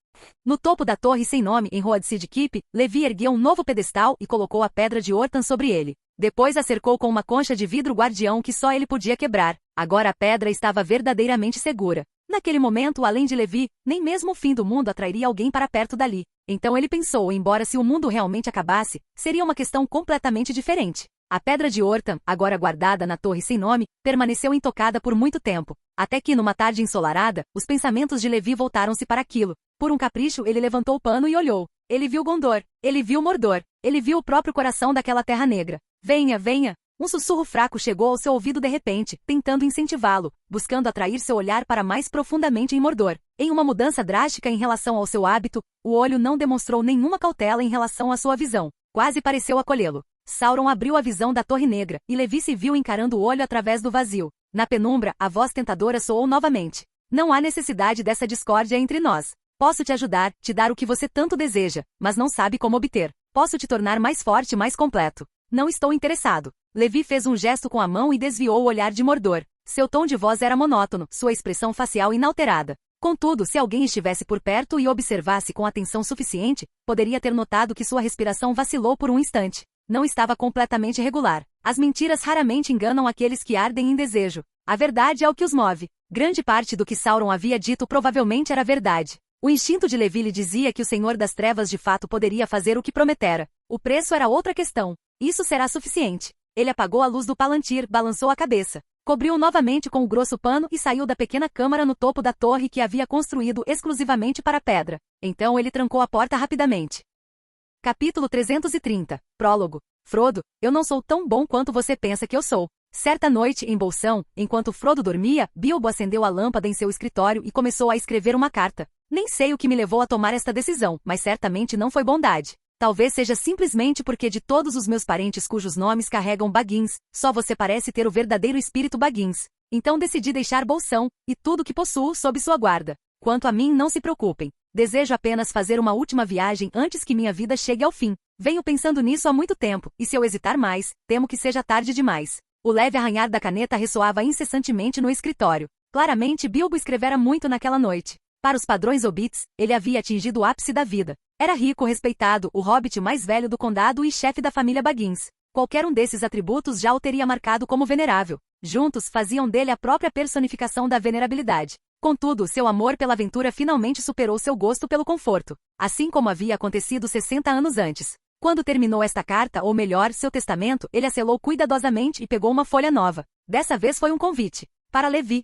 No topo da torre sem nome em Road Keep, Levi ergueu um novo pedestal e colocou a pedra de Orthan sobre ele. Depois a cercou com uma concha de vidro guardião que só ele podia quebrar. Agora a pedra estava verdadeiramente segura. Naquele momento, além de Levi, nem mesmo o fim do mundo atrairia alguém para perto dali. Então ele pensou, embora se o mundo realmente acabasse, seria uma questão completamente diferente. A pedra de Orthan, agora guardada na torre sem nome, permaneceu intocada por muito tempo. Até que, numa tarde ensolarada, os pensamentos de Levi voltaram-se para aquilo. Por um capricho, ele levantou o pano e olhou. Ele viu Gondor. Ele viu Mordor. Ele viu o próprio coração daquela terra negra. Venha, venha! Um sussurro fraco chegou ao seu ouvido de repente, tentando incentivá-lo, buscando atrair seu olhar para mais profundamente em Mordor. Em uma mudança drástica em relação ao seu hábito, o olho não demonstrou nenhuma cautela em relação à sua visão. Quase pareceu acolhê-lo. Sauron abriu a visão da Torre Negra, e Levi se viu encarando o olho através do vazio. Na penumbra, a voz tentadora soou novamente. Não há necessidade dessa discórdia entre nós. Posso te ajudar, te dar o que você tanto deseja, mas não sabe como obter. Posso te tornar mais forte e mais completo. Não estou interessado. Levi fez um gesto com a mão e desviou o olhar de Mordor. Seu tom de voz era monótono, sua expressão facial inalterada. Contudo, se alguém estivesse por perto e observasse com atenção suficiente, poderia ter notado que sua respiração vacilou por um instante. Não estava completamente regular. As mentiras raramente enganam aqueles que ardem em desejo. A verdade é o que os move. Grande parte do que Sauron havia dito provavelmente era verdade. O instinto de Levi lhe dizia que o Senhor das Trevas de fato poderia fazer o que prometera. O preço era outra questão. Isso será suficiente. Ele apagou a luz do Palantir, balançou a cabeça. Cobriu novamente com o grosso pano e saiu da pequena câmara no topo da torre que havia construído exclusivamente para a pedra. Então ele trancou a porta rapidamente. Capítulo 330. Prólogo. Frodo, eu não sou tão bom quanto você pensa que eu sou. Certa noite, em Bolsão, enquanto Frodo dormia, Bilbo acendeu a lâmpada em seu escritório e começou a escrever uma carta. Nem sei o que me levou a tomar esta decisão, mas certamente não foi bondade. Talvez seja simplesmente porque de todos os meus parentes cujos nomes carregam Baggins, só você parece ter o verdadeiro espírito Baggins. Então decidi deixar Bolsão, e tudo que possuo sob sua guarda. Quanto a mim, não se preocupem. Desejo apenas fazer uma última viagem antes que minha vida chegue ao fim. Venho pensando nisso há muito tempo, e se eu hesitar mais, temo que seja tarde demais. O leve arranhar da caneta ressoava incessantemente no escritório. Claramente Bilbo escrevera muito naquela noite. Para os padrões hobbits, ele havia atingido o ápice da vida. Era rico, respeitado, o hobbit mais velho do condado e chefe da família Baggins. Qualquer um desses atributos já o teria marcado como venerável. Juntos, faziam dele a própria personificação da venerabilidade. Contudo, seu amor pela aventura finalmente superou seu gosto pelo conforto. Assim como havia acontecido 60 anos antes. Quando terminou esta carta, ou melhor, seu testamento, ele a selou cuidadosamente e pegou uma folha nova. Dessa vez foi um convite. Para Levi.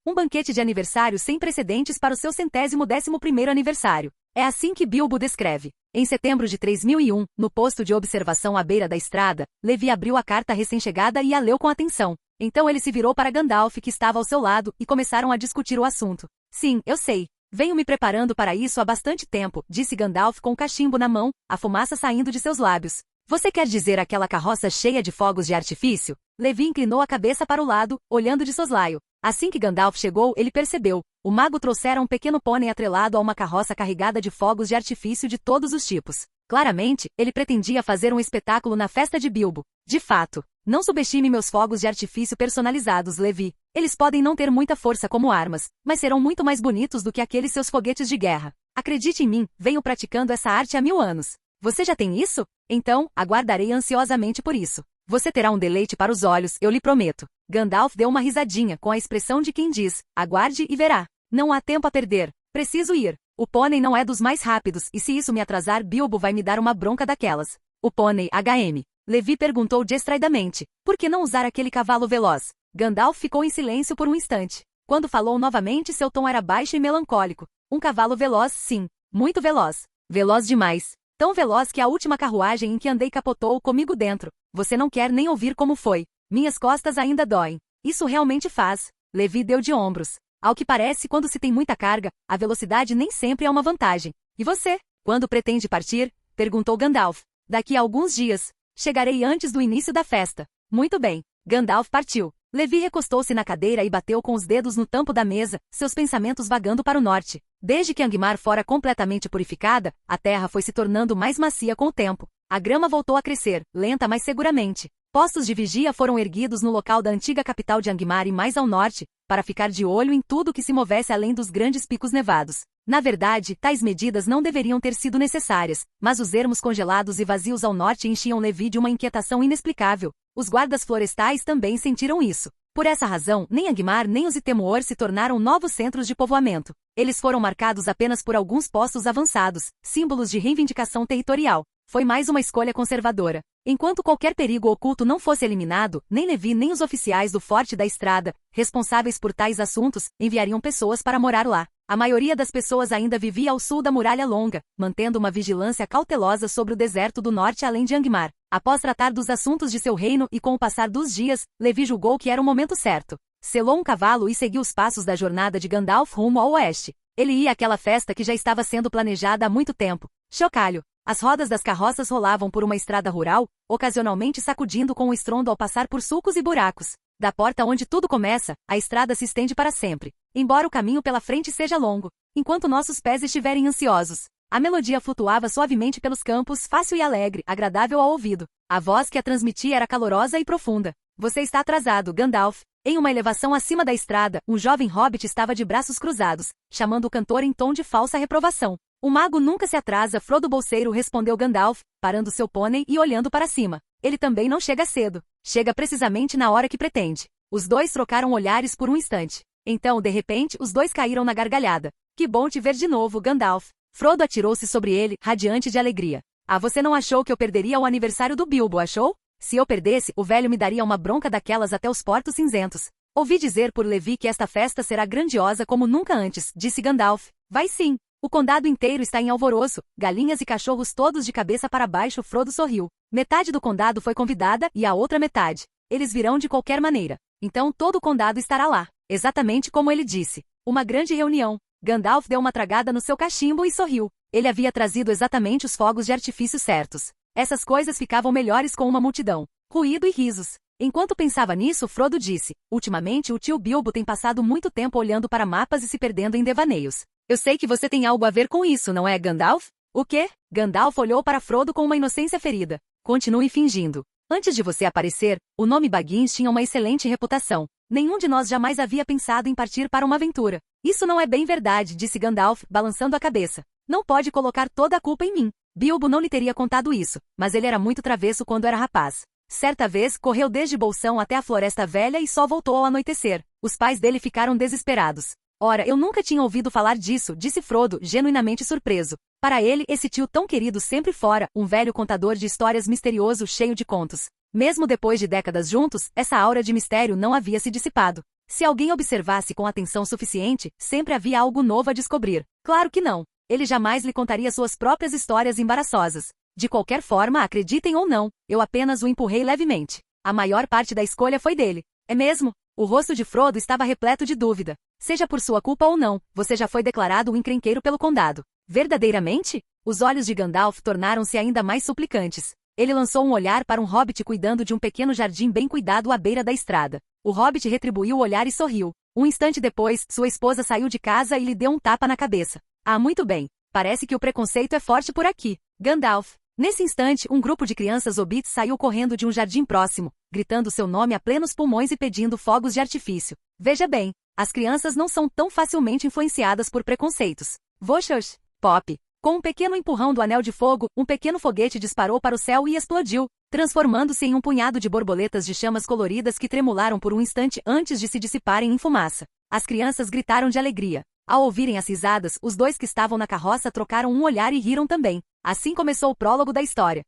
Um banquete de aniversário sem precedentes para o seu 111º aniversário. É assim que Bilbo descreve. Em setembro de 3001, no posto de observação à beira da estrada, Levi abriu a carta recém-chegada e a leu com atenção. Então ele se virou para Gandalf, que estava ao seu lado, e começaram a discutir o assunto. Sim, eu sei. Venho me preparando para isso há bastante tempo, disse Gandalf com o cachimbo na mão, a fumaça saindo de seus lábios. Você quer dizer aquela carroça cheia de fogos de artifício? Levi inclinou a cabeça para o lado, olhando de soslaio. Assim que Gandalf chegou, ele percebeu. O mago trouxera um pequeno pônei atrelado a uma carroça carregada de fogos de artifício de todos os tipos. Claramente, ele pretendia fazer um espetáculo na festa de Bilbo. De fato, não subestime meus fogos de artifício personalizados, Levi. Eles podem não ter muita força como armas, mas serão muito mais bonitos do que aqueles seus foguetes de guerra. Acredite em mim, venho praticando essa arte há 1000 anos. Você já tem isso? Então, aguardarei ansiosamente por isso. Você terá um deleite para os olhos, eu lhe prometo. Gandalf deu uma risadinha com a expressão de quem diz, aguarde e verá. Não há tempo a perder. Preciso ir. O pônei não é dos mais rápidos, e se isso me atrasar, Bilbo vai me dar uma bronca daquelas. O pônei HM. Levi perguntou distraidamente. Por que não usar aquele cavalo veloz? Gandalf ficou em silêncio por um instante. Quando falou novamente, seu tom era baixo e melancólico. Um cavalo veloz, sim. Muito veloz. Veloz demais. Tão veloz que a última carruagem em que andei capotou comigo dentro. Você não quer nem ouvir como foi. Minhas costas ainda doem. Isso realmente faz. Levi deu de ombros. Ao que parece, quando se tem muita carga, a velocidade nem sempre é uma vantagem. E você? Quando pretende partir? Perguntou Gandalf. Daqui a alguns dias. Chegarei antes do início da festa. Muito bem. Gandalf partiu. Levi recostou-se na cadeira e bateu com os dedos no tampo da mesa, seus pensamentos vagando para o norte. Desde que Angmar fora completamente purificada, a terra foi se tornando mais macia com o tempo. A grama voltou a crescer, lenta mas seguramente. Postos de vigia foram erguidos no local da antiga capital de Angmar e mais ao norte, para ficar de olho em tudo que se movesse além dos grandes picos nevados. Na verdade, tais medidas não deveriam ter sido necessárias, mas os ermos congelados e vazios ao norte enchiam Levi de uma inquietação inexplicável. Os guardas florestais também sentiram isso. Por essa razão, nem Angmar nem os Itemuor se tornaram novos centros de povoamento. Eles foram marcados apenas por alguns postos avançados, símbolos de reivindicação territorial. Foi mais uma escolha conservadora. Enquanto qualquer perigo oculto não fosse eliminado, nem Levi nem os oficiais do Forte da Estrada, responsáveis por tais assuntos, enviariam pessoas para morar lá. A maioria das pessoas ainda vivia ao sul da Muralha Longa, mantendo uma vigilância cautelosa sobre o deserto do norte além de Angmar. Após tratar dos assuntos de seu reino e com o passar dos dias, Levi julgou que era o momento certo. Selou um cavalo e seguiu os passos da jornada de Gandalf rumo ao oeste. Ele ia àquela festa que já estava sendo planejada há muito tempo. Chocalho. As rodas das carroças rolavam por uma estrada rural, ocasionalmente sacudindo com o estrondo ao passar por sulcos e buracos. Da porta onde tudo começa, a estrada se estende para sempre, embora o caminho pela frente seja longo, enquanto nossos pés estiverem ansiosos. A melodia flutuava suavemente pelos campos, fácil e alegre, agradável ao ouvido. A voz que a transmitia era calorosa e profunda. Você está atrasado, Gandalf. Em uma elevação acima da estrada, um jovem hobbit estava de braços cruzados, chamando o cantor em tom de falsa reprovação. O mago nunca se atrasa, Frodo Bolseiro, respondeu Gandalf, parando seu pônei e olhando para cima. Ele também não chega cedo. Chega precisamente na hora que pretende. Os dois trocaram olhares por um instante. Então, de repente, os dois caíram na gargalhada. Que bom te ver de novo, Gandalf. Frodo atirou-se sobre ele, radiante de alegria. Ah, você não achou que eu perderia o aniversário do Bilbo, achou? Se eu perdesse, o velho me daria uma bronca daquelas até os portos cinzentos. Ouvi dizer por Levi que esta festa será grandiosa como nunca antes, disse Gandalf. Vai sim. O condado inteiro está em alvoroço, galinhas e cachorros todos de cabeça para baixo. Frodo sorriu. Metade do condado foi convidada e a outra metade. Eles virão de qualquer maneira. Então todo o condado estará lá. Exatamente como ele disse. Uma grande reunião. Gandalf deu uma tragada no seu cachimbo e sorriu. Ele havia trazido exatamente os fogos de artifício certos. Essas coisas ficavam melhores com uma multidão. Ruído e risos. Enquanto pensava nisso, Frodo disse, ultimamente o tio Bilbo tem passado muito tempo olhando para mapas e se perdendo em devaneios. Eu sei que você tem algo a ver com isso, não é, Gandalf? O quê? Gandalf olhou para Frodo com uma inocência ferida. Continue fingindo. Antes de você aparecer, o nome Baggins tinha uma excelente reputação. Nenhum de nós jamais havia pensado em partir para uma aventura. Isso não é bem verdade, disse Gandalf, balançando a cabeça. Não pode colocar toda a culpa em mim. Bilbo não lhe teria contado isso, mas ele era muito travesso quando era rapaz. Certa vez, correu desde Bolsão até a Floresta Velha e só voltou ao anoitecer. Os pais dele ficaram desesperados. Ora, eu nunca tinha ouvido falar disso, disse Frodo, genuinamente surpreso. Para ele, esse tio tão querido sempre fora, um velho contador de histórias misterioso cheio de contos. Mesmo depois de décadas juntos, essa aura de mistério não havia se dissipado. Se alguém observasse com atenção suficiente, sempre havia algo novo a descobrir. Claro que não. Ele jamais lhe contaria suas próprias histórias embaraçosas. De qualquer forma, acreditem ou não, eu apenas o empurrei levemente. A maior parte da escolha foi dele. É mesmo? O rosto de Frodo estava repleto de dúvida. Seja por sua culpa ou não, você já foi declarado um encrenqueiro pelo condado. Verdadeiramente? Os olhos de Gandalf tornaram-se ainda mais suplicantes. Ele lançou um olhar para um hobbit cuidando de um pequeno jardim bem cuidado à beira da estrada. O hobbit retribuiu o olhar e sorriu. Um instante depois, sua esposa saiu de casa e lhe deu um tapa na cabeça. Ah, muito bem. Parece que o preconceito é forte por aqui. Gandalf. Nesse instante, um grupo de crianças hobbits saiu correndo de um jardim próximo, gritando seu nome a plenos pulmões e pedindo fogos de artifício. Veja bem, as crianças não são tão facilmente influenciadas por preconceitos. Voxox. Pop. Com um pequeno empurrão do anel de fogo, um pequeno foguete disparou para o céu e explodiu, transformando-se em um punhado de borboletas de chamas coloridas que tremularam por um instante antes de se dissiparem em fumaça. As crianças gritaram de alegria. Ao ouvirem as risadas, os dois que estavam na carroça trocaram um olhar e riram também. Assim começou o prólogo da história.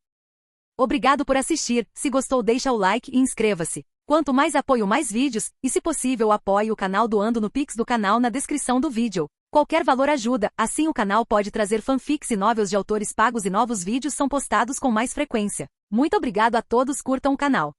Obrigado por assistir. Se gostou, deixa o like e inscreva-se. Quanto mais apoio, mais vídeos, e se possível apoie o canal doando no Pix do canal na descrição do vídeo. Qualquer valor ajuda, assim o canal pode trazer fanfics e novels de autores pagos e novos vídeos são postados com mais frequência. Muito obrigado a todos, curtam o canal.